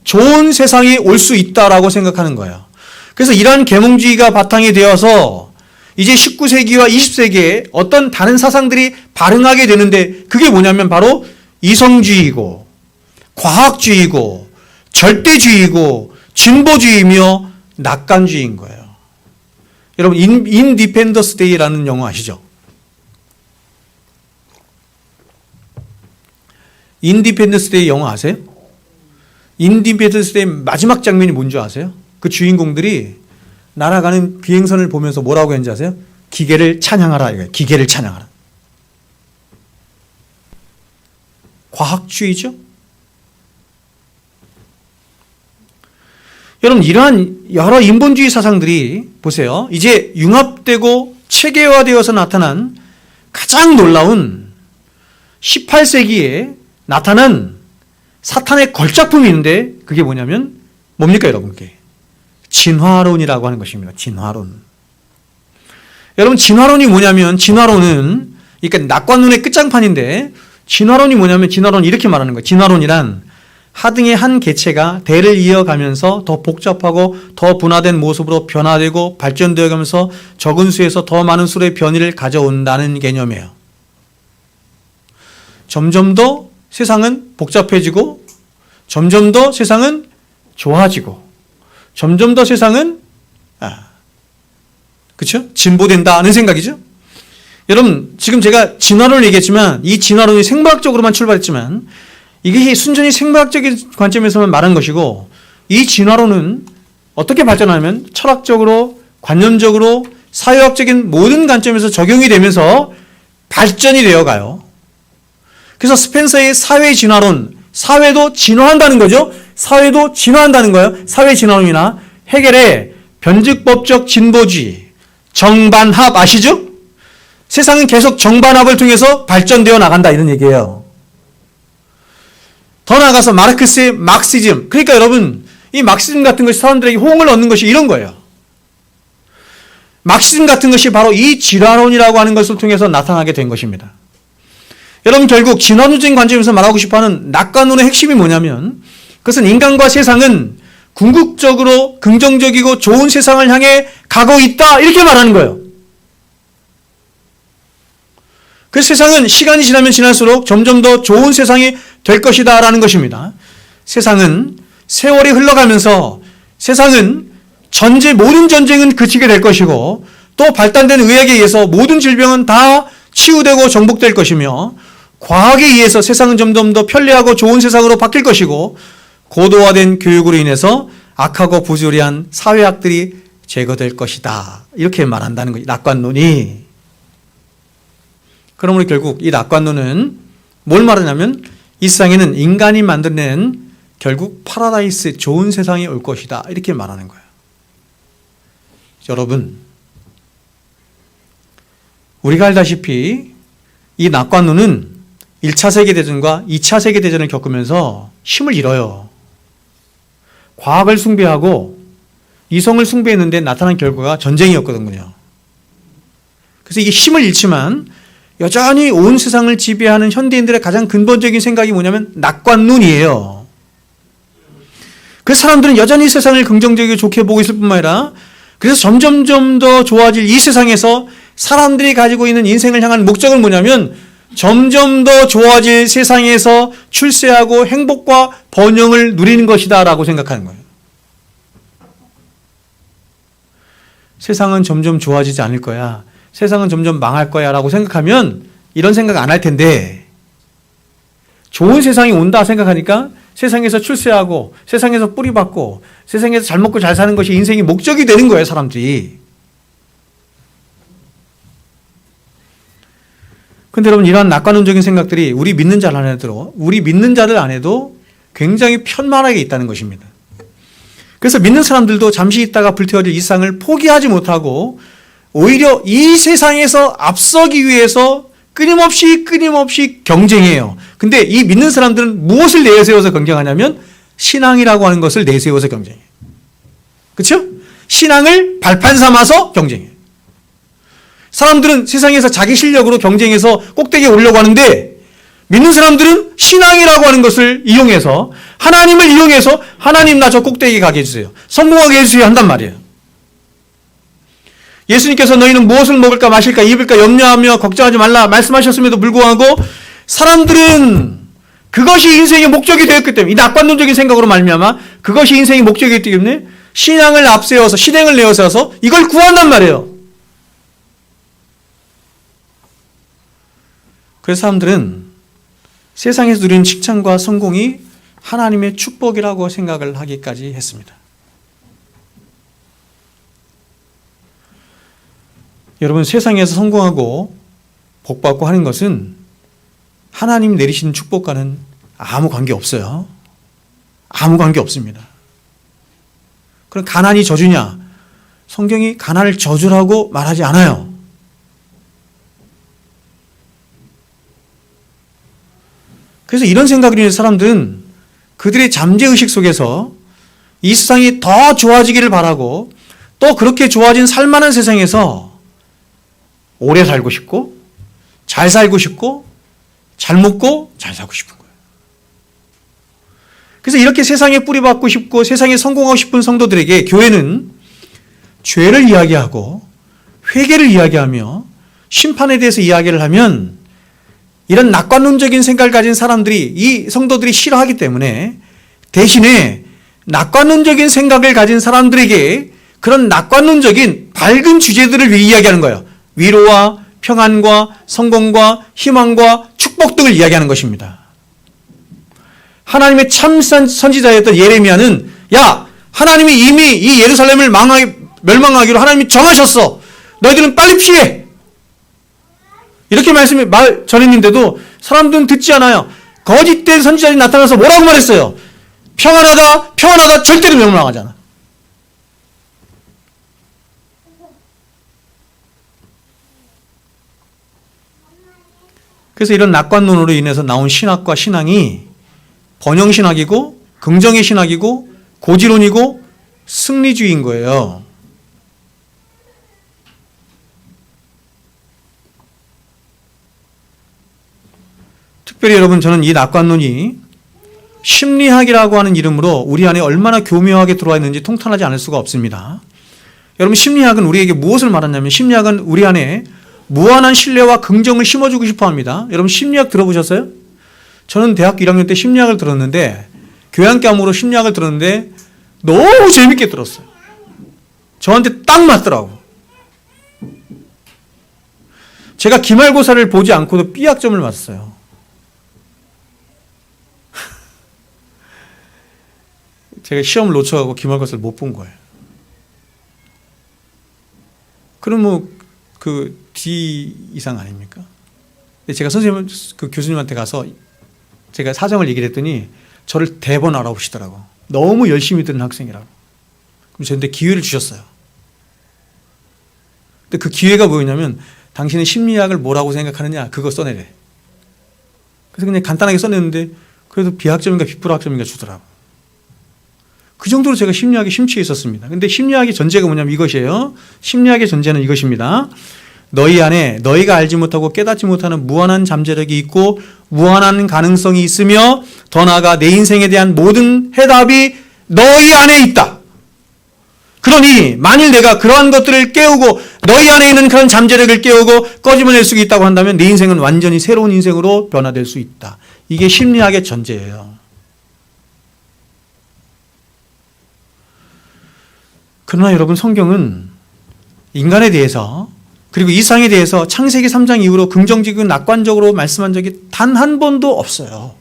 좋은 세상이 올 수 있다라고 생각하는 거예요. 그래서 이러한 계몽주의가 바탕이 되어서 이제 19세기와 20세기에 어떤 다른 사상들이 발흥하게 되는데 그게 뭐냐면 바로 이성주의고 과학주의고 절대주의고 진보주의이며 낙관주의인 거예요. 여러분 인디펜던스 데이라는 영화 아시죠? 인디펜던스 데이 영화 아세요? 인디펜던스 데이 마지막 장면이 뭔지 아세요? 그 주인공들이 날아가는 비행선을 보면서 뭐라고 했는지 아세요? 기계를 찬양하라 이거예요. 기계를 찬양하라. 과학주의죠? 여러분 이러한 여러 인본주의 사상들이 보세요. 이제 융합되고 체계화되어서 나타난 가장 놀라운 18세기에 나타난 사탄의 걸작품이 있는데 그게 뭐냐면 뭡니까 여러분께? 진화론이라고 하는 것입니다. 진화론. 여러분 진화론이 뭐냐면 진화론은 그러니까 낙관론의 끝장판인데 진화론이 뭐냐면 진화론이 이렇게 말하는 거예요. 진화론이란 하등의 한 개체가 대를 이어가면서 더 복잡하고 더 분화된 모습으로 변화되고 발전되어 가면서 적은 수에서 더 많은 수의 변이를 가져온다는 개념이에요. 점점 더 세상은 복잡해지고 점점 더 세상은 좋아지고 점점 더 세상은 그렇죠? 진보된다는 생각이죠. 여러분 지금 제가 진화론을 얘기했지만 이 진화론이 생물학적으로만 출발했지만 이게 순전히 생물학적인 관점에서만 말한 것이고 이 진화론은 어떻게 발전하냐면 철학적으로 관념적으로 사회학적인 모든 관점에서 적용이 되면서 발전이 되어가요. 그래서 스펜서의 사회 진화론, 사회도 진화한다는 거죠. 사회도 진화한다는 거예요. 사회 진화론이나 헤겔의 변증법적 진보주의, 정반합 아시죠? 세상은 계속 정반합을 통해서 발전되어 나간다 이런 얘기예요. 더 나아가서 마르크스의 막시즘, 그러니까 여러분 이 막시즘 같은 것이 사람들에게 호응을 얻는 것이 이런 거예요. 막시즘 같은 것이 바로 이 진화론이라고 하는 것을 통해서 나타나게 된 것입니다. 여러분 결국 진화론적인 관점에서 말하고 싶어하는 낙관론의 핵심이 뭐냐면 그것은 인간과 세상은 궁극적으로 긍정적이고 좋은 세상을 향해 가고 있다 이렇게 말하는 거예요. 그 세상은 시간이 지나면 지날수록 점점 더 좋은 세상이 될 것이다 라는 것입니다. 세상은 세월이 흘러가면서 세상은 모든 전쟁은 그치게 될 것이고 또 발달된 의학에 의해서 모든 질병은 다 치유되고 정복될 것이며 과학에 의해서 세상은 점점 더 편리하고 좋은 세상으로 바뀔 것이고 고도화된 교육으로 인해서 악하고 부조리한 사회학들이 제거될 것이다. 이렇게 말한다는 거예요. 낙관론이. 그러므로 결국 이 낙관론은 뭘 말하냐면 이 세상에는 인간이 만들어낸 결국 파라다이스 좋은 세상이 올 것이다. 이렇게 말하는 거예요. 여러분 우리가 알다시피 이 낙관론은 1차 세계대전과 2차 세계대전을 겪으면서 힘을 잃어요. 과학을 숭배하고 이성을 숭배했는데 나타난 결과가 전쟁이었거든요. 그래서 이게 힘을 잃지만 여전히 온 세상을 지배하는 현대인들의 가장 근본적인 생각이 뭐냐면 낙관론이에요. 그래서 사람들은 여전히 세상을 긍정적이고 좋게 보고 있을 뿐만 아니라 그래서 점점점 더 좋아질 이 세상에서 사람들이 가지고 있는 인생을 향한 목적은 뭐냐면 점점 더 좋아질 세상에서 출세하고 행복과 번영을 누리는 것이다 라고 생각하는 거예요. 세상은 점점 좋아지지 않을 거야. 세상은 점점 망할 거야 라고 생각하면 이런 생각 안 할 텐데 좋은 세상이 온다 생각하니까 세상에서 출세하고 세상에서 뿌리받고 세상에서 잘 먹고 잘 사는 것이 인생의 목적이 되는 거예요, 사람들이. 근데 여러분, 이러한 낙관론적인 생각들이 우리 믿는 자를 안 해도 굉장히 편만하게 있다는 것입니다. 그래서 믿는 사람들도 잠시 있다가 불태워질 이 세상을 포기하지 못하고 오히려 이 세상에서 앞서기 위해서 끊임없이 경쟁해요. 근데 이 믿는 사람들은 무엇을 내세워서 경쟁하냐면 신앙이라고 하는 것을 내세워서 경쟁해요. 그렇죠? 신앙을 발판 삼아서 경쟁해요. 사람들은 세상에서 자기 실력으로 경쟁해서 꼭대기에 오려고 하는데 믿는 사람들은 신앙이라고 하는 것을 이용해서 하나님을 이용해서 하나님 나 저 꼭대기에 가게 해주세요. 성공하게 해주세요 한단 말이에요. 예수님께서 너희는 무엇을 먹을까 마실까 입을까 염려하며 걱정하지 말라 말씀하셨음에도 불구하고 사람들은 그것이 인생의 목적이 되었기 때문에 이 낙관론적인 생각으로 말미암아 그것이 인생의 목적이 되기 때문에 신앙을 앞세워서 신행을 내어서서 이걸 구한단 말이에요. 그래서 사람들은 세상에서 누리는 칭찬과 성공이 하나님의 축복이라고 생각을 하기까지 했습니다. 여러분, 세상에서 성공하고 복받고 하는 것은 하나님 내리시는 축복과는 아무 관계 없어요. 아무 관계 없습니다. 그럼 가난이 저주냐? 성경이 가난을 저주라고 말하지 않아요. 그래서 이런 생각을 하는 사람들은 그들의 잠재의식 속에서 이 세상이 더 좋아지기를 바라고 또 그렇게 좋아진 살만한 세상에서 오래 살고 싶고 잘 살고 싶고 잘 먹고 잘 살고 싶은 거예요. 그래서 이렇게 세상에 뿌리박고 싶고 세상에 성공하고 싶은 성도들에게 교회는 죄를 이야기하고 회개를 이야기하며 심판에 대해서 이야기를 하면 이런 낙관론적인 생각을 가진 사람들이 이 성도들이 싫어하기 때문에 대신에 낙관론적인 생각을 가진 사람들에게 그런 낙관론적인 밝은 주제들을 이야기하는 거예요. 위로와 평안과 성공과 희망과 축복 등을 이야기하는 것입니다. 하나님의 참 선지자였던 예레미야는 야, 하나님이 이미 이 예루살렘을 멸망하기로 하나님이 정하셨어. 너희들은 빨리 피해. 이렇게 말 전했는데도 사람들은 듣지 않아요. 거짓된 선지자들이 나타나서 뭐라고 말했어요? 평안하다, 절대로 멸망하잖아. 그래서 이런 낙관론으로 인해서 나온 신학과 신앙이 번영신학이고 긍정의 신학이고 고지론이고 승리주의인 거예요. 특별히 여러분, 저는 이 낙관론이 심리학이라고 하는 이름으로 우리 안에 얼마나 교묘하게 들어와 있는지 통탄하지 않을 수가 없습니다. 여러분, 심리학은 우리에게 무엇을 말하냐면 심리학은 우리 안에 무한한 신뢰와 긍정을 심어주고 싶어 합니다. 여러분, 심리학 들어보셨어요? 저는 대학교 1학년 때 심리학을 들었는데 교양과 암으로 심리학을 들었는데 너무 재밌게 들었어요. 저한테 딱 맞더라고. 제가 기말고사를 보지 않고도 B학점을 맞았어요. 제가 시험을 놓쳐가고 기말고사를 못 본 거예요. 그럼 그 D 이상 아닙니까? 근데 제가 그 교수님한테 가서 제가 사정을 얘기를 했더니 저를 대번 알아보시더라고. 너무 열심히 듣는 학생이라고. 그럼 저한테 기회를 주셨어요. 근데 그 기회가 뭐였냐면 당신은 심리학을 뭐라고 생각하느냐 그거 써내래. 그래서 그냥 간단하게 써냈는데 그래도 B학점인가 B플학점인가 주더라고. 그 정도로 제가 심리학에 심취해 있었습니다. 근데 심리학의 전제가 뭐냐면 이것이에요. 심리학의 전제는 이것입니다. 너희 안에 너희가 알지 못하고 깨닫지 못하는 무한한 잠재력이 있고 무한한 가능성이 있으며 더 나아가 내 인생에 대한 모든 해답이 너희 안에 있다. 그러니 만일 내가 그러한 것들을 깨우고 너희 안에 있는 그런 잠재력을 깨우고 꺼집어낼 수 있다고 한다면 내 인생은 완전히 새로운 인생으로 변화될 수 있다. 이게 심리학의 전제예요. 그러나 여러분, 성경은 인간에 대해서 그리고 이 세상에 대해서 창세기 3장 이후로 긍정적이고 낙관적으로 말씀한 적이 단 한 번도 없어요.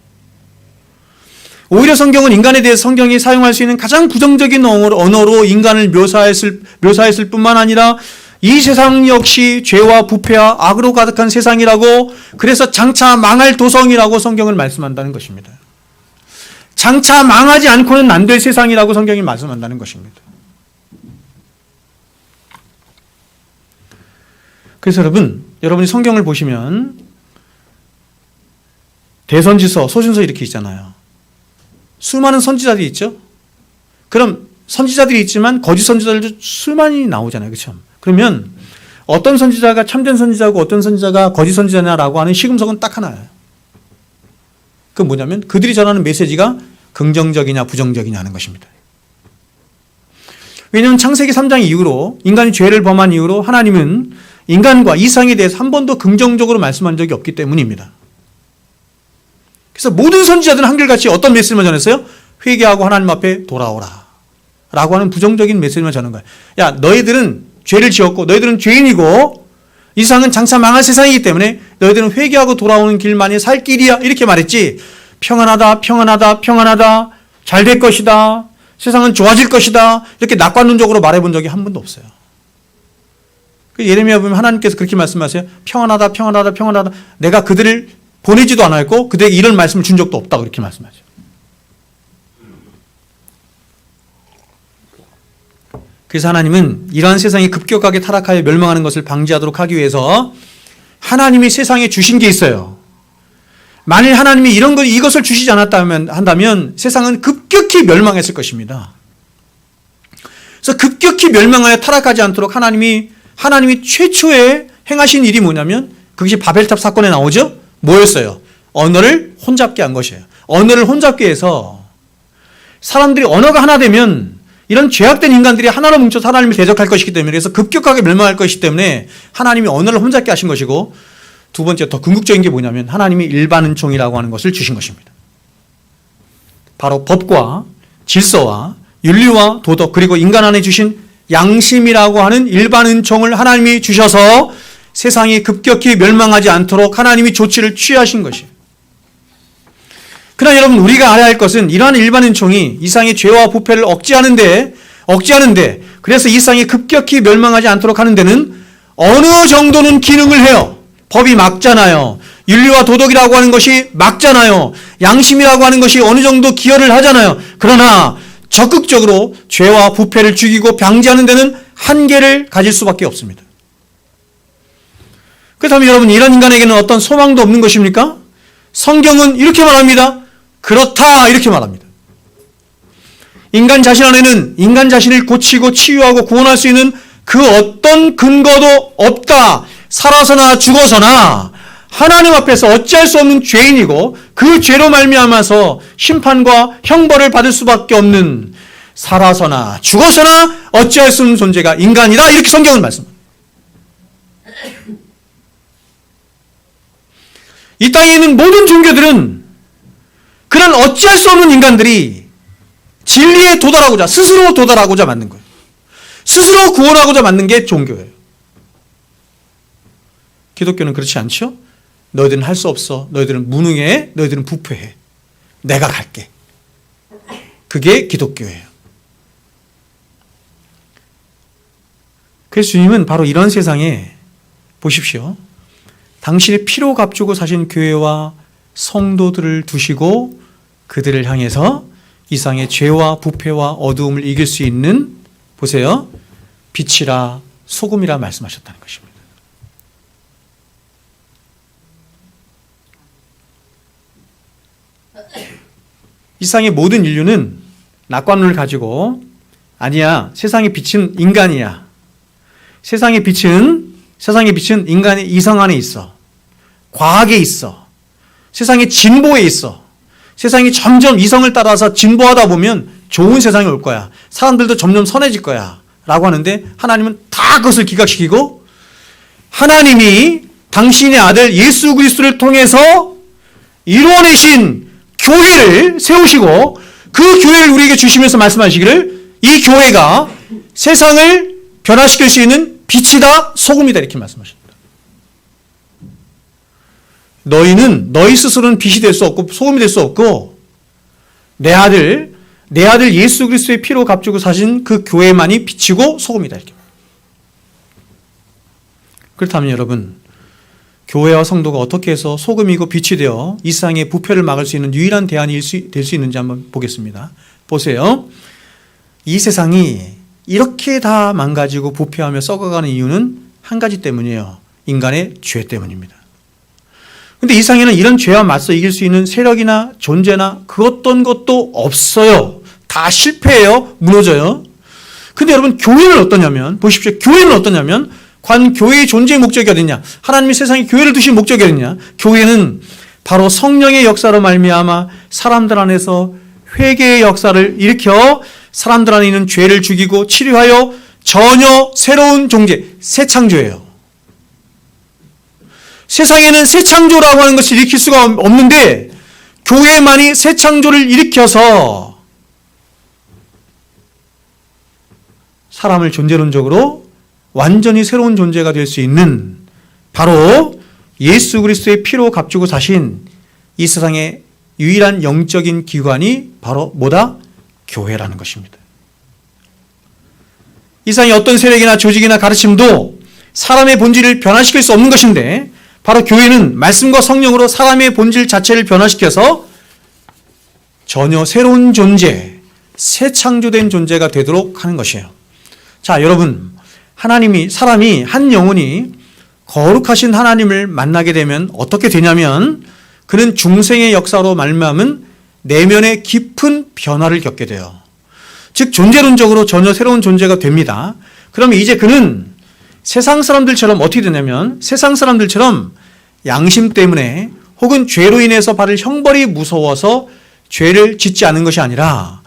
오히려 성경은 인간에 대해서 성경이 사용할 수 있는 가장 부정적인 언어로 인간을 묘사했을 뿐만 아니라 이 세상 역시 죄와 부패와 악으로 가득한 세상이라고, 그래서 장차 망할 도성이라고 성경은 말씀한다는 것입니다. 장차 망하지 않고는 안 될 세상이라고 성경이 말씀한다는 것입니다. 그래서 여러분이 성경을 보시면 대선지서, 소신서 이렇게 있잖아요. 수많은 선지자들이 있죠. 그럼 선지자들이 있지만 거짓 선지자들도 수많이 나오잖아요. 그렇죠? 그러면 어떤 선지자가 참된 선지자고 어떤 선지자가 거짓 선지자냐라고 하는 시금석은 딱 하나예요. 그건 뭐냐면 그들이 전하는 메시지가 긍정적이냐 부정적이냐는 것입니다. 왜냐하면 창세기 3장 이후로, 인간이 죄를 범한 이후로 하나님은 인간과 이 세상에 대해서 한 번도 긍정적으로 말씀한 적이 없기 때문입니다. 그래서 모든 선지자들은 한결같이 어떤 메시지만 전했어요? 회개하고 하나님 앞에 돌아오라 라고 하는 부정적인 메시지만 전한 거예요. 야, 너희들은 죄를 지었고 너희들은 죄인이고 이 세상은 장차 망할 세상이기 때문에 너희들은 회개하고 돌아오는 길만이 살 길이야, 이렇게 말했지, 평안하다 평안하다 평안하다, 잘 될 것이다, 세상은 좋아질 것이다, 이렇게 낙관론적으로 말해본 적이 한 번도 없어요. 예레미야 보면 하나님께서 그렇게 말씀하세요. 평안하다 평안하다 평안하다, 내가 그들을 보내지도 않았고 그들에게 이런 말씀을 준 적도 없다, 그렇게 말씀하죠. 그래서 하나님은 이러한 세상이 급격하게 타락하여 멸망하는 것을 방지하도록 하기 위해서 하나님이 세상에 주신 게 있어요. 만일 하나님이 이것을 주시지 한다면 세상은 급격히 멸망했을 것입니다. 그래서 급격히 멸망하여 타락하지 않도록 하나님이 최초에 행하신 일이 뭐냐면, 그것이 바벨탑 사건에 나오죠. 뭐였어요? 언어를 혼잡게 한 것이에요. 언어를 혼잡게 해서 사람들이 언어가 하나 되면 이런 죄악된 인간들이 하나로 뭉쳐서 하나님을 대적할 것이기 때문에, 그래서 급격하게 멸망할 것이기 때문에 하나님이 언어를 혼잡게 하신 것이고, 두 번째 더 궁극적인 게 뭐냐면 하나님이 일반은총이라고 하는 것을 주신 것입니다. 바로 법과 질서와 윤리와 도덕, 그리고 인간 안에 주신 양심이라고 하는 일반은총을 하나님이 주셔서 세상이 급격히 멸망하지 않도록 하나님이 조치를 취하신 것이에요. 그러나 여러분, 우리가 알아야 할 것은 이러한 일반은총이 이 세상의 죄와 부패를 억제하는데 그래서 이 세상이 급격히 멸망하지 않도록 하는 데는 어느 정도는 기능을 해요. 법이 막잖아요. 윤리와 도덕이라고 하는 것이 막잖아요. 양심이라고 하는 것이 어느 정도 기여를 하잖아요. 그러나 적극적으로 죄와 부패를 죽이고 방지하는 데는 한계를 가질 수밖에 없습니다. 그렇다면 여러분, 이런 인간에게는 어떤 소망도 없는 것입니까? 성경은 이렇게 말합니다. 그렇다, 이렇게 말합니다. 인간 자신 안에는 인간 자신을 고치고 치유하고 구원할 수 있는 그 어떤 근거도 없다. 살아서나 죽어서나 하나님 앞에서 어찌할 수 없는 죄인이고 그 죄로 말미암아서 심판과 형벌을 받을 수밖에 없는, 살아서나 죽어서나 어찌할 수 없는 존재가 인간이다, 이렇게 성경은 말씀합니다. 이 땅에 있는 모든 종교들은 그런 어찌할 수 없는 인간들이 진리에 도달하고자, 스스로 도달하고자 만든 거예요. 스스로 구원하고자 만든 게 종교예요. 기독교는 그렇지 않죠? 너희들은 할 수 없어. 너희들은 무능해. 너희들은 부패해. 내가 갈게. 그게 기독교예요. 그래서 주님은 바로 이런 세상에 보십시오. 당신의 피로 값주고 사신 교회와 성도들을 두시고 그들을 향해서 이 세상의 죄와 부패와 어두움을 이길 수 있는, 보세요, 빛이라 소금이라 말씀하셨다는 것입니다. 이 세상의 모든 인류는 낙관론을 가지고, 아니야, 세상의 빛은 인간이야. 세상의 빛은 인간의 이성 안에 있어. 과학에 있어. 세상의 진보에 있어. 세상이 점점 이성을 따라서 진보하다 보면 좋은 세상이 올 거야. 사람들도 점점 선해질 거야. 라고 하는데 하나님은 다 그것을 기각시키고, 하나님이 당신의 아들 예수 그리스도를 통해서 이루어내신 교회를 세우시고 그 교회를 우리에게 주시면서 말씀하시기를, 이 교회가 세상을 변화시킬 수 있는 빛이다, 소금이다 이렇게 말씀하십니다. 너희는 너희 스스로는 빛이 될 수 없고 소금이 될 수 없고 내 아들 예수 그리스도의 피로 값주고 사신 그 교회만이 빛이고 소금이다 이렇게. 그렇다면 여러분, 교회와 성도가 어떻게 해서 소금이고 빛이 되어 이 세상의 부패를 막을 수 있는 유일한 대안이 될 수 있는지 한번 보겠습니다. 보세요. 이 세상이 이렇게 다 망가지고 부패하며 썩어가는 이유는 한 가지 때문이에요. 인간의 죄 때문입니다. 그런데 이 세상에는 이런 죄와 맞서 이길 수 있는 세력이나 존재나 그 어떤 것도 없어요. 다 실패해요. 무너져요. 근데 여러분, 교회는 어떠냐면, 보십시오. 교회는 어떠냐면, 관 교회의 존재의 목적이 어딨냐? 하나님이 세상에 교회를 두신 목적이 어딨냐? 교회는 바로 성령의 역사로 말미암아 사람들 안에서 회개의 역사를 일으켜 사람들 안에 있는 죄를 죽이고 치료하여 전혀 새로운 존재, 새 창조예요. 세상에는 새 창조라고 하는 것을 일으킬 수가 없는데 교회만이 새 창조를 일으켜서 사람을 존재론적으로 완전히 새로운 존재가 될 수 있는 바로 예수 그리스도의 피로 값주고 사신 이 세상의 유일한 영적인 기관이 바로 뭐다? 교회라는 것입니다. 이 세상의 어떤 세력이나 조직이나 가르침도 사람의 본질을 변화시킬 수 없는 것인데 바로 교회는 말씀과 성령으로 사람의 본질 자체를 변화시켜서 전혀 새로운 존재, 새 창조된 존재가 되도록 하는 것이에요. 자, 여러분, 사람이 한 영혼이 거룩하신 하나님을 만나게 되면 어떻게 되냐면 그는 중생의 역사로 말미암은 내면의 깊은 변화를 겪게 돼요. 즉 존재론적으로 전혀 새로운 존재가 됩니다. 그러면 이제 그는 세상 사람들처럼 어떻게 되냐면 세상 사람들처럼 양심 때문에 혹은 죄로 인해서 받을 형벌이 무서워서 죄를 짓지 않은 것이 아니라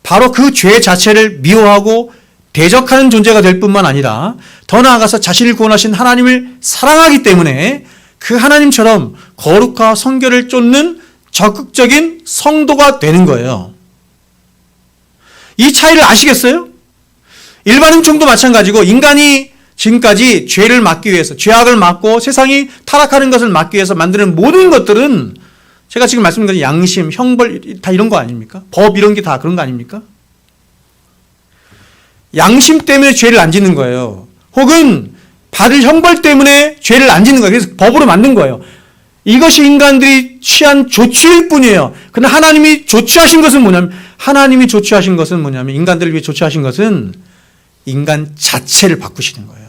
바로 그 죄 자체를 미워하고 대적하는 존재가 될 뿐만 아니라 더 나아가서 자신을 구원하신 하나님을 사랑하기 때문에 그 하나님처럼 거룩과 성결을 쫓는 적극적인 성도가 되는 거예요. 이 차이를 아시겠어요? 일반인종도 마찬가지고 인간이 지금까지 죄를 막기 위해서 죄악을 막고 세상이 타락하는 것을 막기 위해서 만드는 모든 것들은 제가 지금 말씀드린 양심, 형벌 다 이런 거 아닙니까? 법 이런 게 다 그런 거 아닙니까? 양심 때문에 죄를 안 짓는 거예요. 혹은 받을 형벌 때문에 죄를 안 짓는 거예요. 그래서 법으로 만든 거예요. 이것이 인간들이 취한 조치일 뿐이에요. 그러나 하나님이 조치하신 것은 뭐냐면 인간들을 위해 조치하신 것은 인간 자체를 바꾸시는 거예요.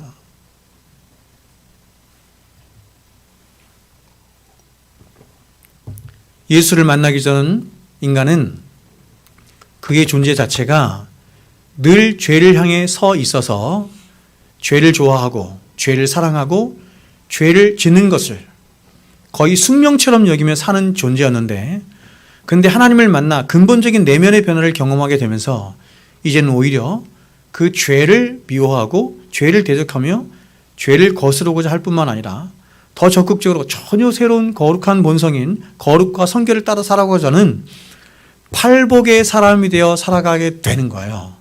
예수를 만나기 전 인간은 그의 존재 자체가 늘 죄를 향해 서 있어서 죄를 좋아하고 죄를 사랑하고 죄를 짓는 것을 거의 숙명처럼 여기며 사는 존재였는데 그런데 하나님을 만나 근본적인 내면의 변화를 경험하게 되면서 이제는 오히려 그 죄를 미워하고 죄를 대적하며 죄를 거스르고자 할 뿐만 아니라 더 적극적으로 전혀 새로운 거룩한 본성인 거룩과 성결을 따라 살아가고자 하는 팔복의 사람이 되어 살아가게 되는 거예요.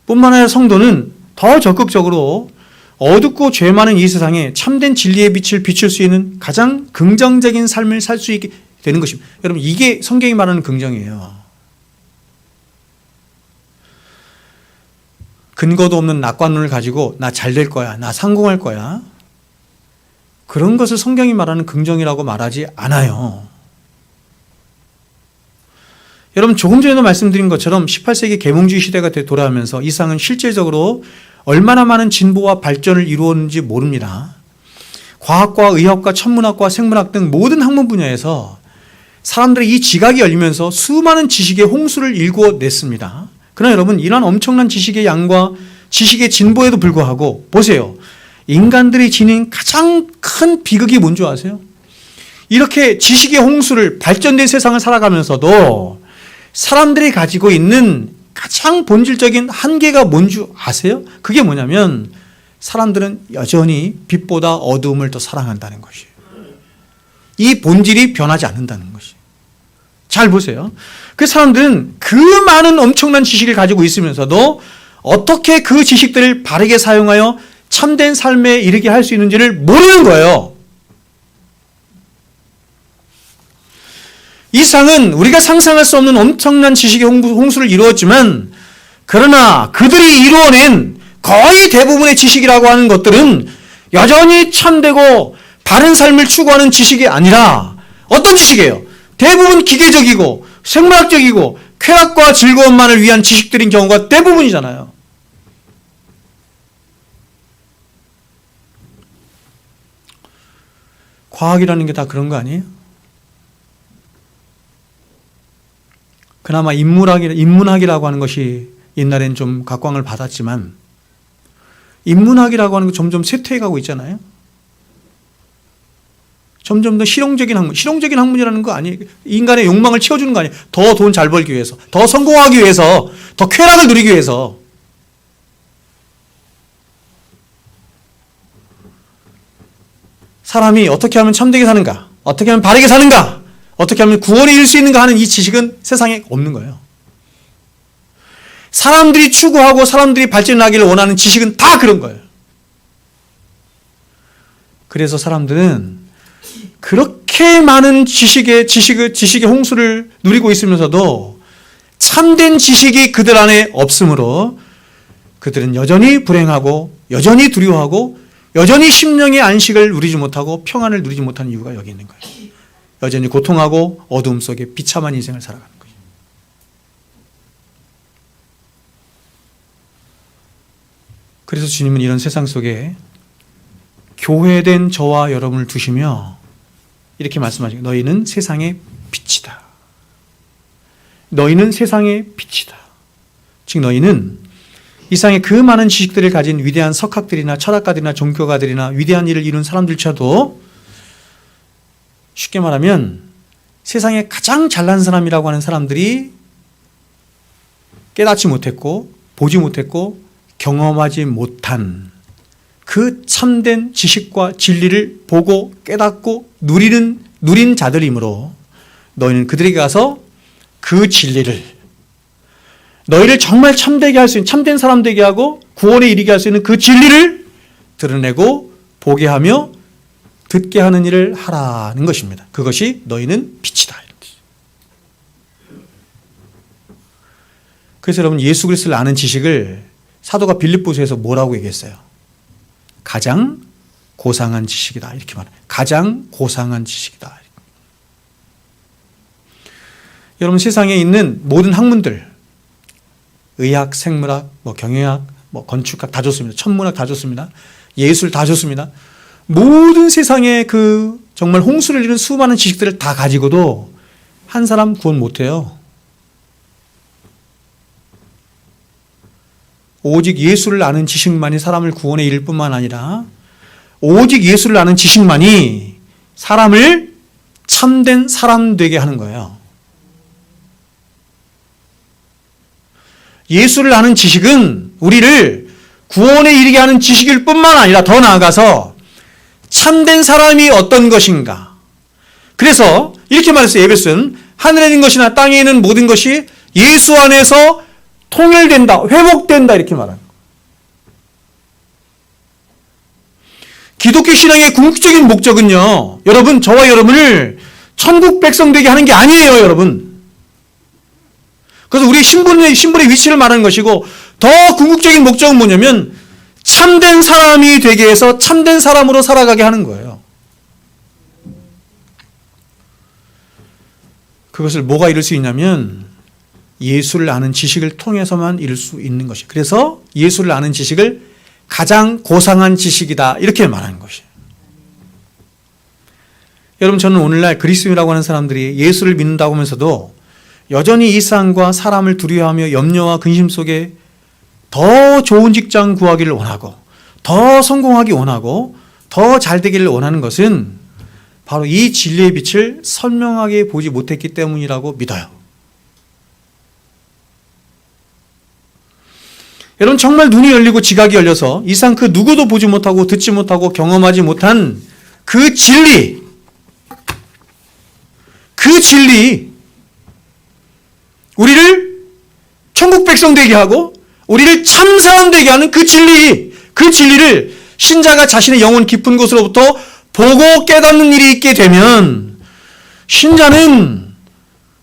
뿐만 아니라 성도는 더 적극적으로 어둡고 죄 많은 이 세상에 참된 진리의 빛을 비출 수 있는 가장 긍정적인 삶을 살 수 있게 되는 것입니다. 여러분, 이게 성경이 말하는 긍정이에요. 근거도 없는 낙관론을 가지고 나 잘 될 거야, 나 성공할 거야, 그런 것을 성경이 말하는 긍정이라고 말하지 않아요. 여러분, 조금 전에도 말씀드린 것처럼 18세기 계몽주의 시대가 돌아오면서 이 세상은 실질적으로 얼마나 많은 진보와 발전을 이루었는지 모릅니다. 과학과 의학과 천문학과 생물학 등 모든 학문 분야에서 사람들의 이 지각이 열리면서 수많은 지식의 홍수를 일구어냈습니다. 그러나 여러분, 이러한 엄청난 지식의 양과 지식의 진보에도 불구하고 보세요. 인간들이 지닌 가장 큰 비극이 뭔지 아세요? 이렇게 지식의 홍수를 발전된 세상을 살아가면서도 사람들이 가지고 있는 가장 본질적인 한계가 뭔지 아세요? 그게 뭐냐면 사람들은 여전히 빛보다 어두움을 더 사랑한다는 것이에요. 이 본질이 변하지 않는다는 것이에요. 잘 보세요. 그 사람들은 그 많은 엄청난 지식을 가지고 있으면서도 어떻게 그 지식들을 바르게 사용하여 참된 삶에 이르게 할 수 있는지를 모르는 거예요. 이 세상은 우리가 상상할 수 없는 엄청난 지식의 홍수를 이루었지만, 그러나 그들이 이루어낸 거의 대부분의 지식이라고 하는 것들은 여전히 참되고 바른 삶을 추구하는 지식이 아니라 어떤 지식이에요? 대부분 기계적이고 생물학적이고 쾌락과 즐거움만을 위한 지식들인 경우가 대부분이잖아요. 과학이라는 게 다 그런 거 아니에요? 그나마 인문학이라고 하는 것이 옛날엔 좀 각광을 받았지만, 인문학이라고 하는 게 점점 쇠퇴해가고 있잖아요. 점점 더 실용적인 학문이라는 거 아니에요. 인간의 욕망을 채워주는 거 아니에요. 더 돈 잘 벌기 위해서, 더 성공하기 위해서, 더 쾌락을 누리기 위해서. 사람이 어떻게 하면 참되게 사는가, 어떻게 하면 바르게 사는가, 어떻게 하면 구원에 이를 수 있는가 하는 이 지식은 세상에 없는 거예요. 사람들이 추구하고 사람들이 발전하기를 원하는 지식은 다 그런 거예요. 그래서 사람들은 그렇게 많은 지식의 홍수를 누리고 있으면서도 참된 지식이 그들 안에 없으므로 그들은 여전히 불행하고 여전히 두려워하고 여전히 심령의 안식을 누리지 못하고 평안을 누리지 못하는 이유가 여기 있는 거예요. 여전히 고통하고 어두움 속에 비참한 인생을 살아가는 거예요. 그래서 주님은 이런 세상 속에 교회된 저와 여러분을 두시며 이렇게 말씀하시고, 너희는 세상의 빛이다. 너희는 세상의 빛이다. 즉 너희는 이 세상에 그 많은 지식들을 가진 위대한 석학들이나 철학가들이나 종교가들이나 위대한 일을 이룬 사람들조차도 쉽게 말하면 세상에 가장 잘난 사람이라고 하는 사람들이 깨닫지 못했고 보지 못했고 경험하지 못한 그 참된 지식과 진리를 보고 깨닫고 누린 자들이므로 너희는 그들에게 가서 그 진리를, 너희를 정말 참되게 할 수 있는, 참된 사람 되게 하고 구원에 이르게 할 수 있는 그 진리를 드러내고 보게 하며 듣게 하는 일을 하라는 것입니다. 그것이 너희는 빛이다. 그래서 여러분, 예수 그리스도를 아는 지식을 사도가 빌립보서에서 뭐라고 얘기했어요? 가장 고상한 지식이다. 이렇게 말해요. 가장 고상한 지식이다. 여러분, 세상에 있는 모든 학문들, 의학, 생물학, 경영학, 건축학 다 좋습니다. 천문학 다 좋습니다. 예술 다 좋습니다. 모든 세상에 그 정말 홍수를 이룬 수많은 지식들을 다 가지고도 한 사람 구원 못해요. 오직 예수를 아는 지식만이 사람을 구원에 이를 뿐만 아니라 오직 예수를 아는 지식만이 사람을 참된 사람 되게 하는 거예요. 예수를 아는 지식은 우리를 구원에 이르게 하는 지식일 뿐만 아니라 더 나아가서 참된 사람이 어떤 것인가. 그래서 이렇게 말했어요. 에베소는 하늘에 있는 것이나 땅에 있는 모든 것이 예수 안에서 통일된다, 회복된다 이렇게 말합니다. 기독교 신앙의 궁극적인 목적은요, 여러분, 저와 여러분을 천국 백성 되게 하는 게 아니에요, 여러분. 그래서 우리 신분의 위치를 말하는 것이고, 더 궁극적인 목적은 뭐냐면 참된 사람이 되게 해서 참된 사람으로 살아가게 하는 거예요. 그것을 뭐가 이룰 수 있냐면 예수를 아는 지식을 통해서만 이룰 수 있는 것이에요. 그래서 예수를 아는 지식을 가장 고상한 지식이다 이렇게 말하는 것이에요. 여러분, 저는 오늘날 그리스도인이라고 하는 사람들이 예수를 믿는다고 하면서도 여전히 이 세상과 사람을 두려워하며 염려와 근심 속에 더 좋은 직장 구하기를 원하고 더 성공하기 원하고 더 잘 되기를 원하는 것은 바로 이 진리의 빛을 선명하게 보지 못했기 때문이라고 믿어요. 여러분, 정말 눈이 열리고 지각이 열려서 이상 그 누구도 보지 못하고 듣지 못하고 경험하지 못한 그 진리, 우리를 천국 백성 되게 하고 우리를 참 사람 되게 하는 그 진리를 신자가 자신의 영혼 깊은 곳으로부터 보고 깨닫는 일이 있게 되면 신자는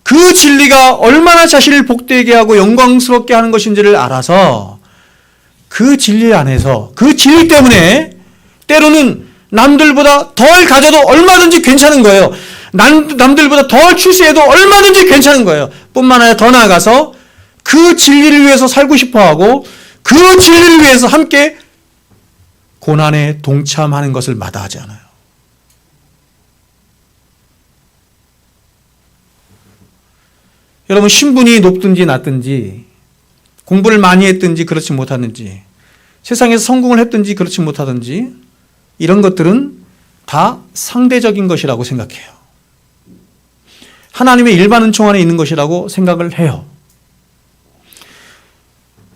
그 진리가 얼마나 자신을 복되게 하고 영광스럽게 하는 것인지를 알아서 그 진리 안에서 그 진리 때문에 때로는 남들보다 덜 가져도 얼마든지 괜찮은 거예요. 남들보다 덜 출세해도 얼마든지 괜찮은 거예요. 뿐만 아니라 더 나아가서 그 진리를 위해서 살고 싶어하고 그 진리를 위해서 함께 고난에 동참하는 것을 마다하지 않아요. 여러분, 신분이 높든지 낮든지 공부를 많이 했든지 그렇지 못하든지 세상에서 성공을 했든지 그렇지 못하든지 이런 것들은 다 상대적인 것이라고 생각해요. 하나님의 일반 은총 안에 있는 것이라고 생각을 해요.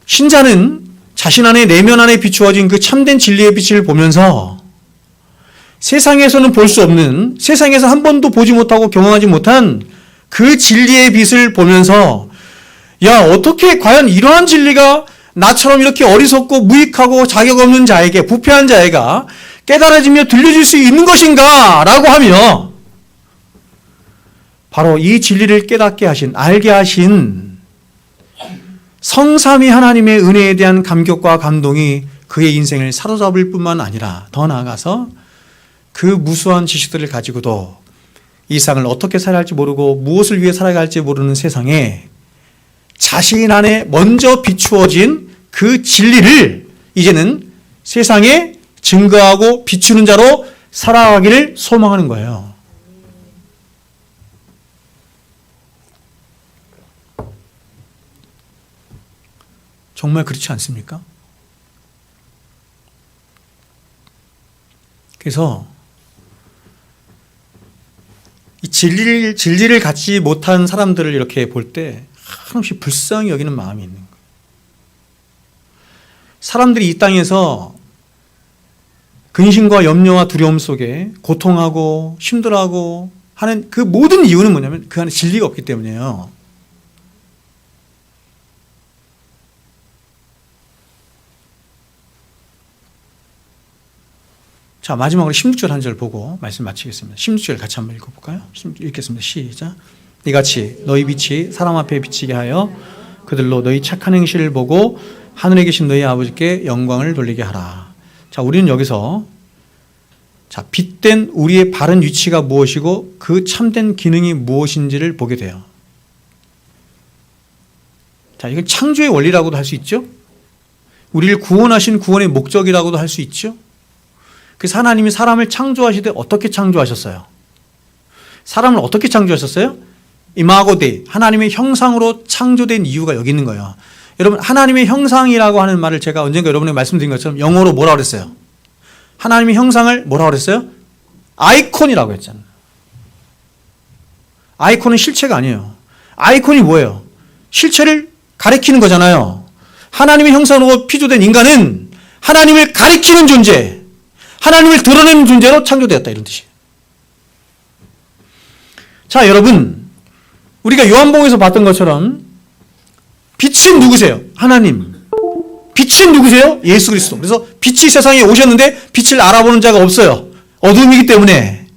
신자는 자신 안에 내면 안에 비추어진 그 참된 진리의 빛을 보면서 세상에서는 볼 수 없는, 세상에서 한 번도 보지 못하고 경험하지 못한 그 진리의 빛을 보면서 야, 어떻게 과연 이러한 진리가 나처럼 이렇게 어리석고 무익하고 자격 없는 자에게, 부패한 자에게 깨달아지며 들려질 수 있는 것인가? 라고 하며 바로 이 진리를 깨닫게 하신, 알게 하신 성삼위 하나님의 은혜에 대한 감격과 감동이 그의 인생을 사로잡을 뿐만 아니라 더 나아가서 그 무수한 지식들을 가지고도 이 세상을 어떻게 살아야 할지 모르고 무엇을 위해 살아야 할지 모르는 세상에 자신 안에 먼저 비추어진 그 진리를 이제는 세상에 증거하고 비추는 자로 살아가기를 소망하는 거예요. 정말 그렇지 않습니까? 그래서 이 진리를 갖지 못한 사람들을 이렇게 볼 때 한없이 불쌍히 여기는 마음이 있는 거예요. 사람들이 이 땅에서 근심과 염려와 두려움 속에 고통하고 힘들어하고 하는 그 모든 이유는 뭐냐면 그 안에 진리가 없기 때문이에요. 자, 마지막으로 16절 한 절 보고 말씀 마치겠습니다. 16절 같이 한번 읽어볼까요? 읽겠습니다. 시작. 이같이 너희 빛이 사람 앞에 비치게 하여 그들로 너희 착한 행실을 보고 하늘에 계신 너희 아버지께 영광을 돌리게 하라. 자, 우리는 여기서 자, 빛된 우리의 바른 위치가 무엇이고 그 참된 기능이 무엇인지를 보게 돼요. 자, 이건 창조의 원리라고도 할 수 있죠. 우리를 구원하신 구원의 목적이라고도 할 수 있죠. 그래서 하나님이 사람을 창조하시되 어떻게 창조하셨어요? 사람을 어떻게 창조하셨어요? 이마고데이, 하나님의 형상으로 창조된 이유가 여기 있는 거예요. 여러분, 하나님의 형상이라고 하는 말을 제가 언젠가 여러분에게 말씀드린 것처럼 영어로 뭐라고 그랬어요? 하나님의 형상을 뭐라고 그랬어요? 아이콘이라고 했잖아요. 아이콘은 실체가 아니에요. 아이콘이 뭐예요? 실체를 가리키는 거잖아요. 하나님의 형상으로 피조된 인간은 하나님을 가리키는 존재, 하나님을 드러내는 존재로 창조되었다, 이런 뜻이에요. 자, 여러분, 우리가 요한복음에서 봤던 것처럼 빛은 누구세요? 하나님. 빛은 누구세요? 예수 그리스도. 그래서 빛이 세상에 오셨는데 빛을 알아보는 자가 없어요. 어둠이기 때문에.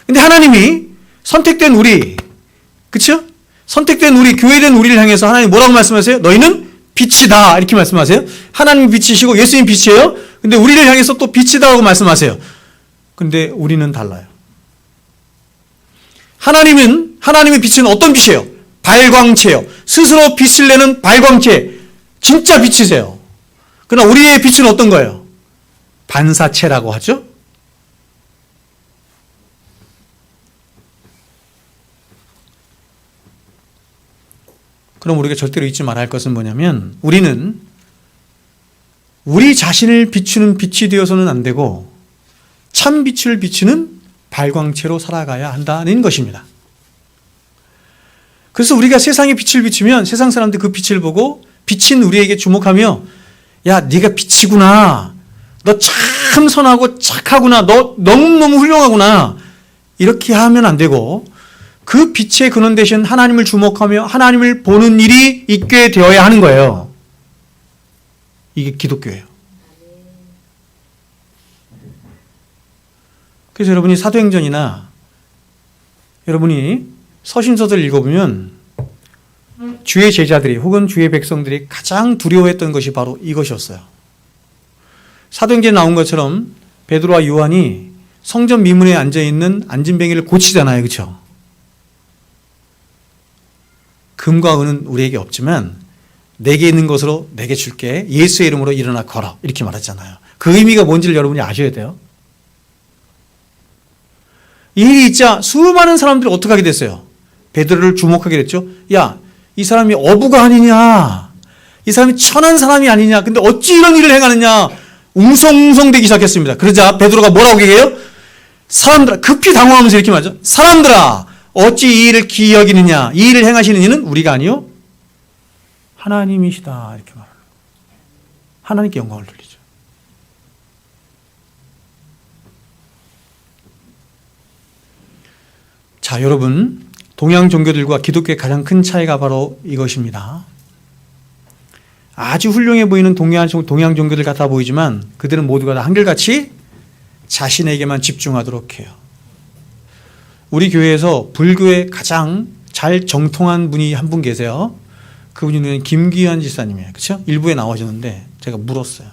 근데 하나님이 선택된 우리, 그쵸? 선택된 우리, 교회된 우리를 향해서 하나님 뭐라고 말씀하세요? 너희는 빛이다, 이렇게 말씀하세요. 하나님이 빛이시고 예수님 빛이에요. 근데 우리를 향해서 또 빛이다라고 말씀하세요. 근데 우리는 달라요. 하나님의 빛은 어떤 빛이에요? 발광체요. 스스로 빛을 내는 발광체. 진짜 빛이세요. 그러나 우리의 빛은 어떤 거예요? 반사체라고 하죠. 그럼 우리가 절대로 잊지 말아야 할 것은 뭐냐면 우리는 우리 자신을 비추는 빛이 되어서는 안 되고 참 빛을 비추는 발광체로 살아가야 한다는 것입니다. 그래서 우리가 세상에 빛을 비추면 세상 사람들 그 빛을 보고 빛인 우리에게 주목하며 야, 네가 빛이구나. 너 참 선하고 착하구나. 너 너무너무 훌륭하구나. 이렇게 하면 안 되고 그 빛의 근원 대신 하나님을 주목하며 하나님을 보는 일이 있게 되어야 하는 거예요. 이게 기독교예요. 그래서 여러분이 사도행전이나 여러분이 서신서들 읽어보면 주의 제자들이 혹은 주의 백성들이 가장 두려워했던 것이 바로 이것이었어요. 사도행전에 나온 것처럼 베드로와 요한이 성전 미문에 앉아있는 안진뱅이를 고치잖아요. 그렇죠? 금과 은은 우리에게 없지만 내게 있는 것으로 내게 줄게. 예수의 이름으로 일어나 걸어. 이렇게 말했잖아요. 그 의미가 뭔지를 여러분이 아셔야 돼요. 이 일이 있자 수많은 사람들이 어떻게 하게 됐어요? 베드로를 주목하게 됐죠. 야, 이 사람이 어부가 아니냐? 이 사람이 천한 사람이 아니냐? 근데 어찌 이런 일을 행하느냐? 웅성웅성대기 시작했습니다. 그러자 베드로가 뭐라고 얘기해요? 사람들아, 급히 당황하면서 이렇게 말하죠. 사람들아, 어찌 이 일을 기이 여기느냐? 이 일을 행하시는 이는 우리가 아니요 하나님이시다. 이렇게 말합니다. 하나님께 영광을 돌리죠. 자, 여러분, 동양 종교들과 기독교의 가장 큰 차이가 바로 이것입니다. 아주 훌륭해 보이는 동양 종교들 같아 보이지만 그들은 모두가 다 한결같이 자신에게만 집중하도록 해요. 우리 교회에서 불교에 가장 잘 정통한 분이 한 분 계세요. 그분이 김기환 지사님이에요. 그렇죠? 일부에 나오셨는데 제가 물었어요.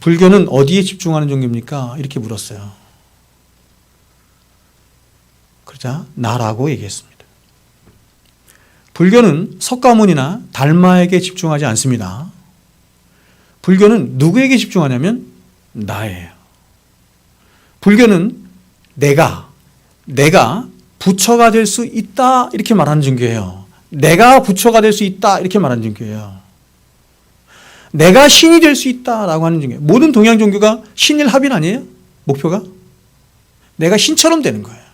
불교는 어디에 집중하는 종교입니까? 이렇게 물었어요. 그러자 나라고 얘기했습니다. 불교는 석가모니나 달마에게 집중하지 않습니다. 불교는 누구에게 집중하냐면 나예요. 불교는 내가 부처가 될 수 있다 이렇게 말하는 종교예요. 내가 부처가 될 수 있다 이렇게 말하는 종교예요. 내가 신이 될 수 있다라고 하는 종교예요. 모든 동양 종교가 신일합일 아니에요? 목표가? 내가 신처럼 되는 거예요.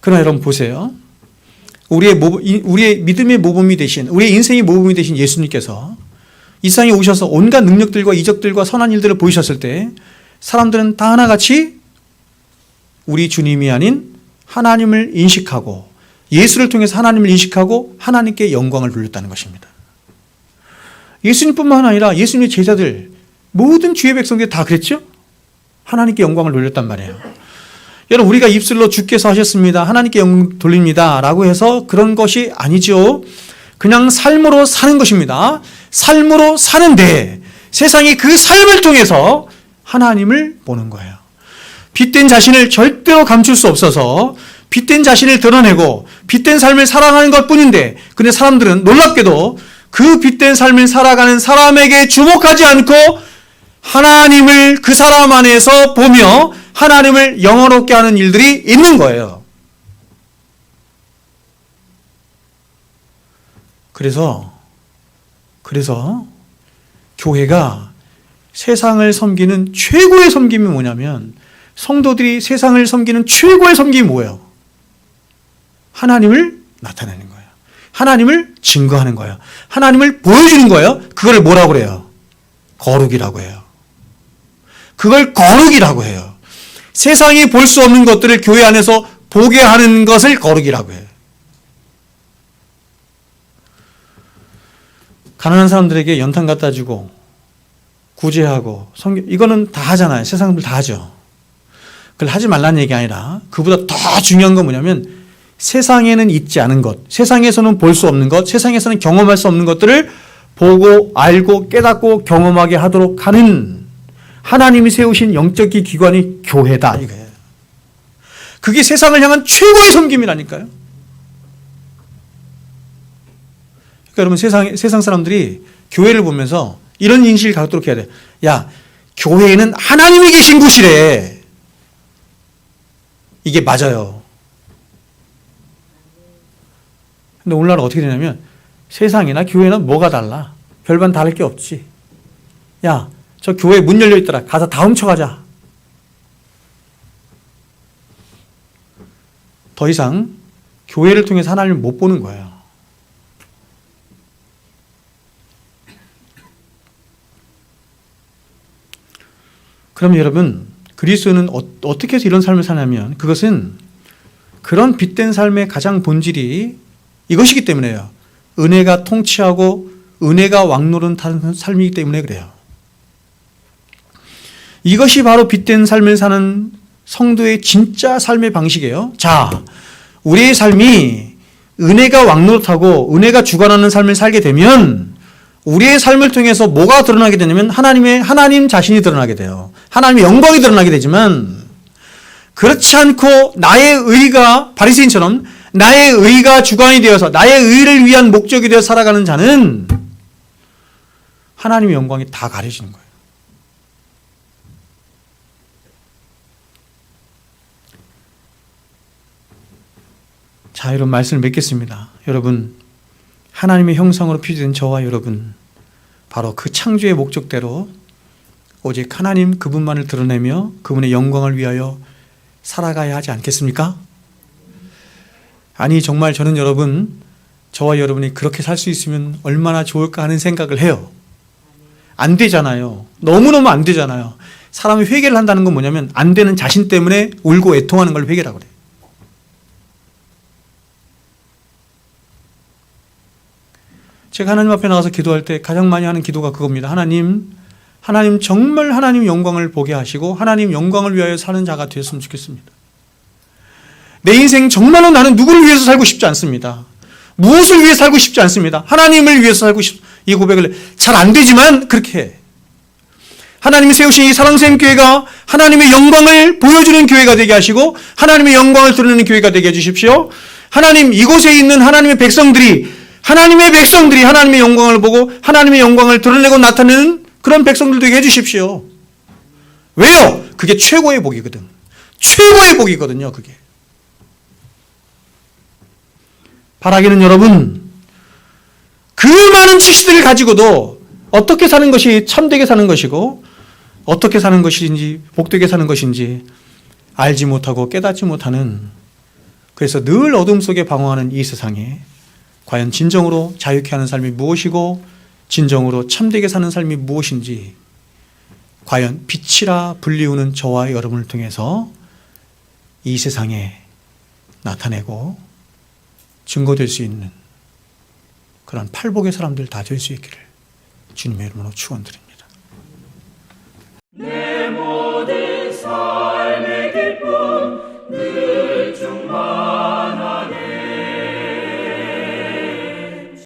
그러나 여러분 보세요. 우리의 믿음의 모범이 되신, 우리의 인생의 모범이 되신 예수님께서 이 세상에 오셔서 온갖 능력들과 이적들과 선한 일들을 보이셨을 때 사람들은 다 하나같이 우리 주님이 아닌 하나님을 인식하고 예수를 통해서 하나님을 인식하고 하나님께 영광을 돌렸다는 것입니다. 예수님뿐만 아니라 예수님의 제자들 모든 주의 백성들이 다 그랬죠? 하나님께 영광을 돌렸단 말이에요. 여러분, 우리가 입술로 주께서 하셨습니다, 하나님께 영광 돌립니다 라고 해서 그런 것이 아니죠. 그냥 삶으로 사는 것입니다. 삶으로 사는데 세상이 그 삶을 통해서 하나님을 보는 거예요. 빛된 자신을 절대로 감출 수 없어서 빛된 자신을 드러내고 빛된 삶을 살아가는 것뿐인데, 근데 사람들은 놀랍게도 그 빛된 삶을 살아가는 사람에게 주목하지 않고 하나님을 그 사람 안에서 보며 하나님을 영원롭게 하는 일들이 있는 거예요. 그래서 교회가 세상을 섬기는 최고의 섬김이 뭐냐면, 성도들이 세상을 섬기는 최고의 섬김이 뭐예요? 하나님을 나타내는 거예요. 하나님을 증거하는 거예요. 하나님을 보여주는 거예요. 그걸 뭐라고 그래요? 거룩이라고 해요. 그걸 거룩이라고 해요. 세상이 볼 수 없는 것들을 교회 안에서 보게 하는 것을 거룩이라고 해요. 가난한 사람들에게 연탄 갖다 주고 구제하고 이거는 다 하잖아요. 세상 사람들 다 하죠. 그걸 하지 말라는 얘기 아니라 그보다 더 중요한 건 뭐냐면, 세상에는 있지 않은 것, 세상에서는 볼 수 없는 것, 세상에서는 경험할 수 없는 것들을 보고 알고 깨닫고 경험하게 하도록 하는 하나님이 세우신 영적 기관이 교회다 이거예요. 그게 세상을 향한 최고의 섬김이라니까요. 그러니까 여러분, 세상 사람들이 교회를 보면서 이런 인식을 갖도록 해야 돼. 야, 교회는 하나님이 계신 곳이래. 이게 맞아요. 근데 오늘날은 어떻게 되냐면, 세상이나 교회는 뭐가 달라? 별반 다를 게 없지. 야, 저 교회 문 열려 있더라. 가서 다 훔쳐가자. 더 이상 교회를 통해서 하나님을 못 보는 거예요. 그럼 여러분, 그리스도는 어떻게 해서 이런 삶을 사냐면, 그것은 그런 빛된 삶의 가장 본질이 이것이기 때문에요. 은혜가 통치하고 은혜가 왕노릇하는 삶이기 때문에 그래요. 이것이 바로 빛된 삶을 사는 성도의 진짜 삶의 방식이에요. 자, 우리의 삶이 은혜가 왕노릇하고 은혜가 주관하는 삶을 살게 되면 우리의 삶을 통해서 뭐가 드러나게 되냐면 하나님 자신이 드러나게 돼요. 하나님의 영광이 드러나게 되지만 그렇지 않고 나의 의가 바리새인처럼 나의 의가 주관이 되어서 나의 의를 위한 목적이 되어 살아가는 자는 하나님의 영광이 다 가려지는 거예요. 자, 여러분 말씀을 맺겠습니다. 여러분, 하나님의 형상으로 피조된 저와 여러분, 바로 그 창조의 목적대로 오직 하나님 그분만을 드러내며 그분의 영광을 위하여 살아가야 하지 않겠습니까? 아니, 정말 저는 여러분, 저와 여러분이 그렇게 살 수 있으면 얼마나 좋을까 하는 생각을 해요. 안 되잖아요. 너무너무 안 되잖아요. 사람이 회개를 한다는 건 뭐냐면 안 되는 자신 때문에 울고 애통하는 걸 회개라고 그래요. 제가 하나님 앞에 나가서 기도할 때 가장 많이 하는 기도가 그겁니다. 하나님 정말 하나님 영광을 보게 하시고 하나님 영광을 위하여 사는 자가 되었으면 좋겠습니다. 내 인생 정말로 나는 누구를 위해서 살고 싶지 않습니다. 무엇을 위해 살고 싶지 않습니다. 하나님을 위해서 살고 싶. 이 고백을 잘 안 되지만 그렇게 해. 하나님이 세우신 이 사랑샘 교회가 하나님의 영광을 보여주는 교회가 되게 하시고 하나님의 영광을 드러내는 교회가 되게 해주십시오. 하나님, 이곳에 있는 하나님의 백성들이 하나님의 영광을 보고 하나님의 영광을 드러내고 나타내는 그런 백성들 되게 해주십시오. 왜요? 그게 최고의 복이거든. 최고의 복이거든요, 그게. 바라기는 여러분, 그 많은 지식들을 가지고도 어떻게 사는 것이 참되게 사는 것이고 어떻게 사는 것인지 복되게 사는 것인지 알지 못하고 깨닫지 못하는, 그래서 늘 어둠 속에 방황하는 이 세상에 과연 진정으로 자유케 하는 삶이 무엇이고 진정으로 참되게 사는 삶이 무엇인지 과연 빛이라 불리우는 저와 여러분을 통해서 이 세상에 나타내고 증거될 수 있는 그런 팔복의 사람들 다 될 수 있기를 주님의 이름으로 축원드립니다.